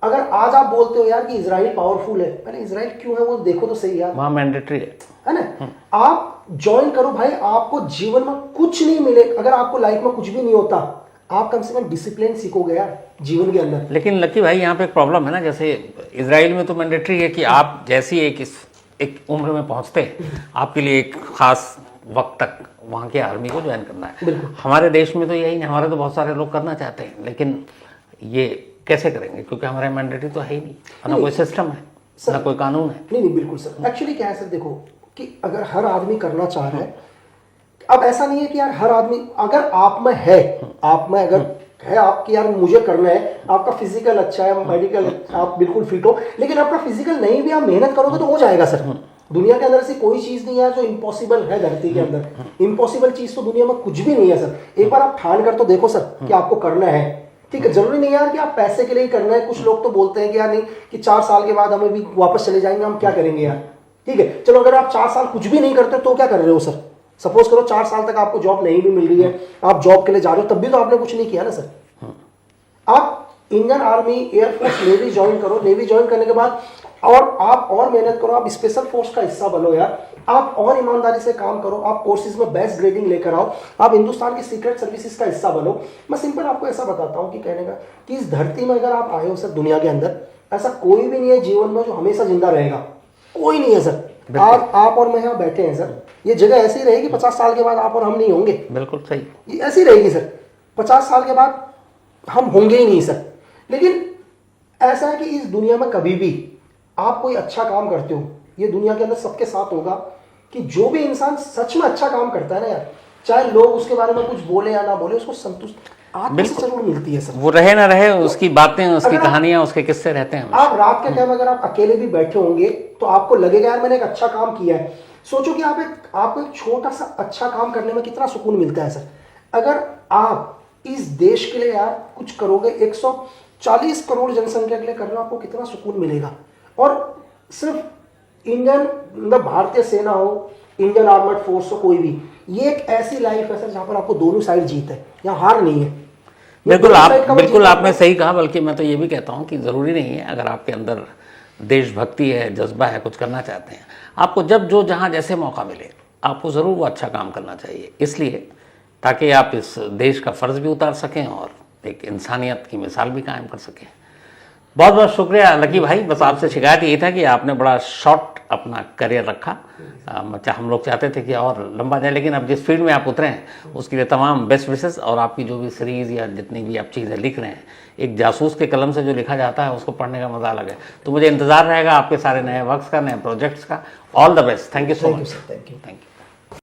अगर आज आप बोलते हो यार कि इजराइल पावरफुल है, पहले इजराइल क्यों है वो देखो तो सही यार, वहाँ मैंडेटरी है ना। आप ज्वाइन करो भाई, आपको जीवन में कुछ नहीं मिले, अगर आपको लाइफ में कुछ भी नहीं होता, आप कम से कम डिसिप्लिन सीखोगे यार जीवन के अंदर। लेकिन लकी भाई यहाँ पे एक प्रॉब्लम है ना, जैसे इजराइल में तो मैंडेटरी है कि आप जैसी एक उम्र में पहुँचते हैं, आपके लिए एक खास वक्त तक वहाँ के आर्मी को ज्वाइन करना है। हमारे देश में तो यही नहीं, हमारे तो बहुत सारे लोग करना चाहते हैं, लेकिन ये कैसे करेंगे क्योंकि हमारे मैंडेटरी तो है ही नहीं, ना कोई सिस्टम है, ना कोई कानून है। नहीं बिल्कुल सर, एक्चुअली क्या है सर, देखो कि अगर हर आदमी करना चाह रहा है, अब ऐसा नहीं है कि यार हर आदमी, अगर आप में है, आप में अगर है आपकी यार मुझे करना है, आपका फिजिकल अच्छा है, मेडिकल आप बिल्कुल फिट हो, लेकिन आपका फिजिकल नहीं भी आप मेहनत करोगे तो हो जाएगा सर। दुनिया के अंदर ऐसी कोई चीज नहीं है जो इम्पॉसिबल है धरती के अंदर। इम्पॉसिबल चीज तो दुनिया में कुछ भी नहीं है सर। एक बार आप ठान कर तो देखो सर कि आपको करना है, ठीक है। जरूरी नहीं यार कि आप पैसे के लिए ही करना है। कुछ लोग तो बोलते हैं कि यार नहीं कि 4 साल के बाद हमें भी वापस चले जाएंगे, हम क्या करेंगे यार, ठीक है। चलो अगर आप 4 साल कुछ भी नहीं करते तो क्या कर रहे हो सर? सपोज करो 4 साल तक आपको जॉब नहीं भी मिल रही है, आप जॉब के लिए जा रहे हो, तब भी तो आपने कुछ नहीं किया ना सर। आप Indian army, air force, navy join करो। नेवी ज्वाइन करने के बाद और आप और मेहनत करो, आप स्पेशल फोर्स का हिस्सा बनो यार, आप और ईमानदारी से काम करो, आप कोर्सेज में बेस्ट ग्रेडिंग लेकर आओ, आप हिंदुस्तान की सीक्रेट सर्विसेज का हिस्सा बनो। मैं सिंपल आपको ऐसा बताता हूँ कि कहने का कि इस धरती में अगर आप आए हो सर, दुनिया के अंदर ऐसा कोई भी नहीं है जीवन में जो हमेशा जिंदा रहेगा, कोई नहीं है सर। आप और मैं यहाँ बैठे हैं सर, ये जगह ऐसी रहेगी, 50 साल के बाद आप और हम नहीं होंगे। बिल्कुल सही, ये ऐसी रहेगी सर, 50 साल के बाद हम होंगे ही नहीं सर। लेकिन ऐसा है कि इस दुनिया में कभी भी आप कोई अच्छा काम करते हो, ये दुनिया के अंदर सबके साथ होगा कि जो भी इंसान सच में अच्छा काम करता है ना यार, चाहे लोग उसके बारे में कुछ बोले या ना बोले, उसको संतुष्ट आत्मा से जरूर मिलती है सर। वो रहे ना रहे, उसकी बातें, उसकी कहानियां, उसके किस्से रहते हैं। आप रात के टाइम अगर आप अकेले भी बैठे होंगे तो आपको लगेगा यार मैंने एक अच्छा काम किया है। सोचो कि आपको एक छोटा सा अच्छा काम करने में कितना सुकून मिलता है सर। अगर आप इस देश के लिए यार कुछ करोगे, 140 करोड़ जनसंख्या के लिए कर रहे हो, आपको कितना सुकून मिलेगा। और सिर्फ इंडियन मतलब भारतीय सेना हो, इंडियन आर्मड फोर्स हो, कोई भी, ये एक ऐसी लाइफ है सर जहां पर आपको दोनों साइड जीत है, यहाँ हार नहीं है। बिल्कुल आपने सही कहा। बल्कि मैं तो ये भी कहता हूँ कि ज़रूरी नहीं है, अगर आपके अंदर देशभक्ति है, जज्बा है, कुछ करना चाहते हैं, आपको जब जो जहाँ जैसे मौका मिले आपको ज़रूर वो अच्छा काम करना चाहिए, इसलिए ताकि आप इस देश का फ़र्ज़ भी उतार सकें और एक इंसानियत की मिसाल भी कायम कर सकें। बहुत बहुत शुक्रिया लकी भाई। बस आपसे शिकायत यही था कि आपने बड़ा शॉर्ट अपना करियर रखा। हम लोग चाहते थे कि और लंबा जाए, लेकिन अब जिस फील्ड में आप उतरे हैं उसके लिए तमाम बेस्ट विशेस। और आपकी जो भी सीरीज़ या जितनी भी आप चीज़ें लिख रहे हैं, एक जासूस के कलम से जो लिखा जाता है उसको पढ़ने का मज़ा अलग है। तो मुझे इंतज़ार रहेगा आपके सारे नए वर्क्स का, नए प्रोजेक्ट्स का। All the best. Thank you so much. Thank you.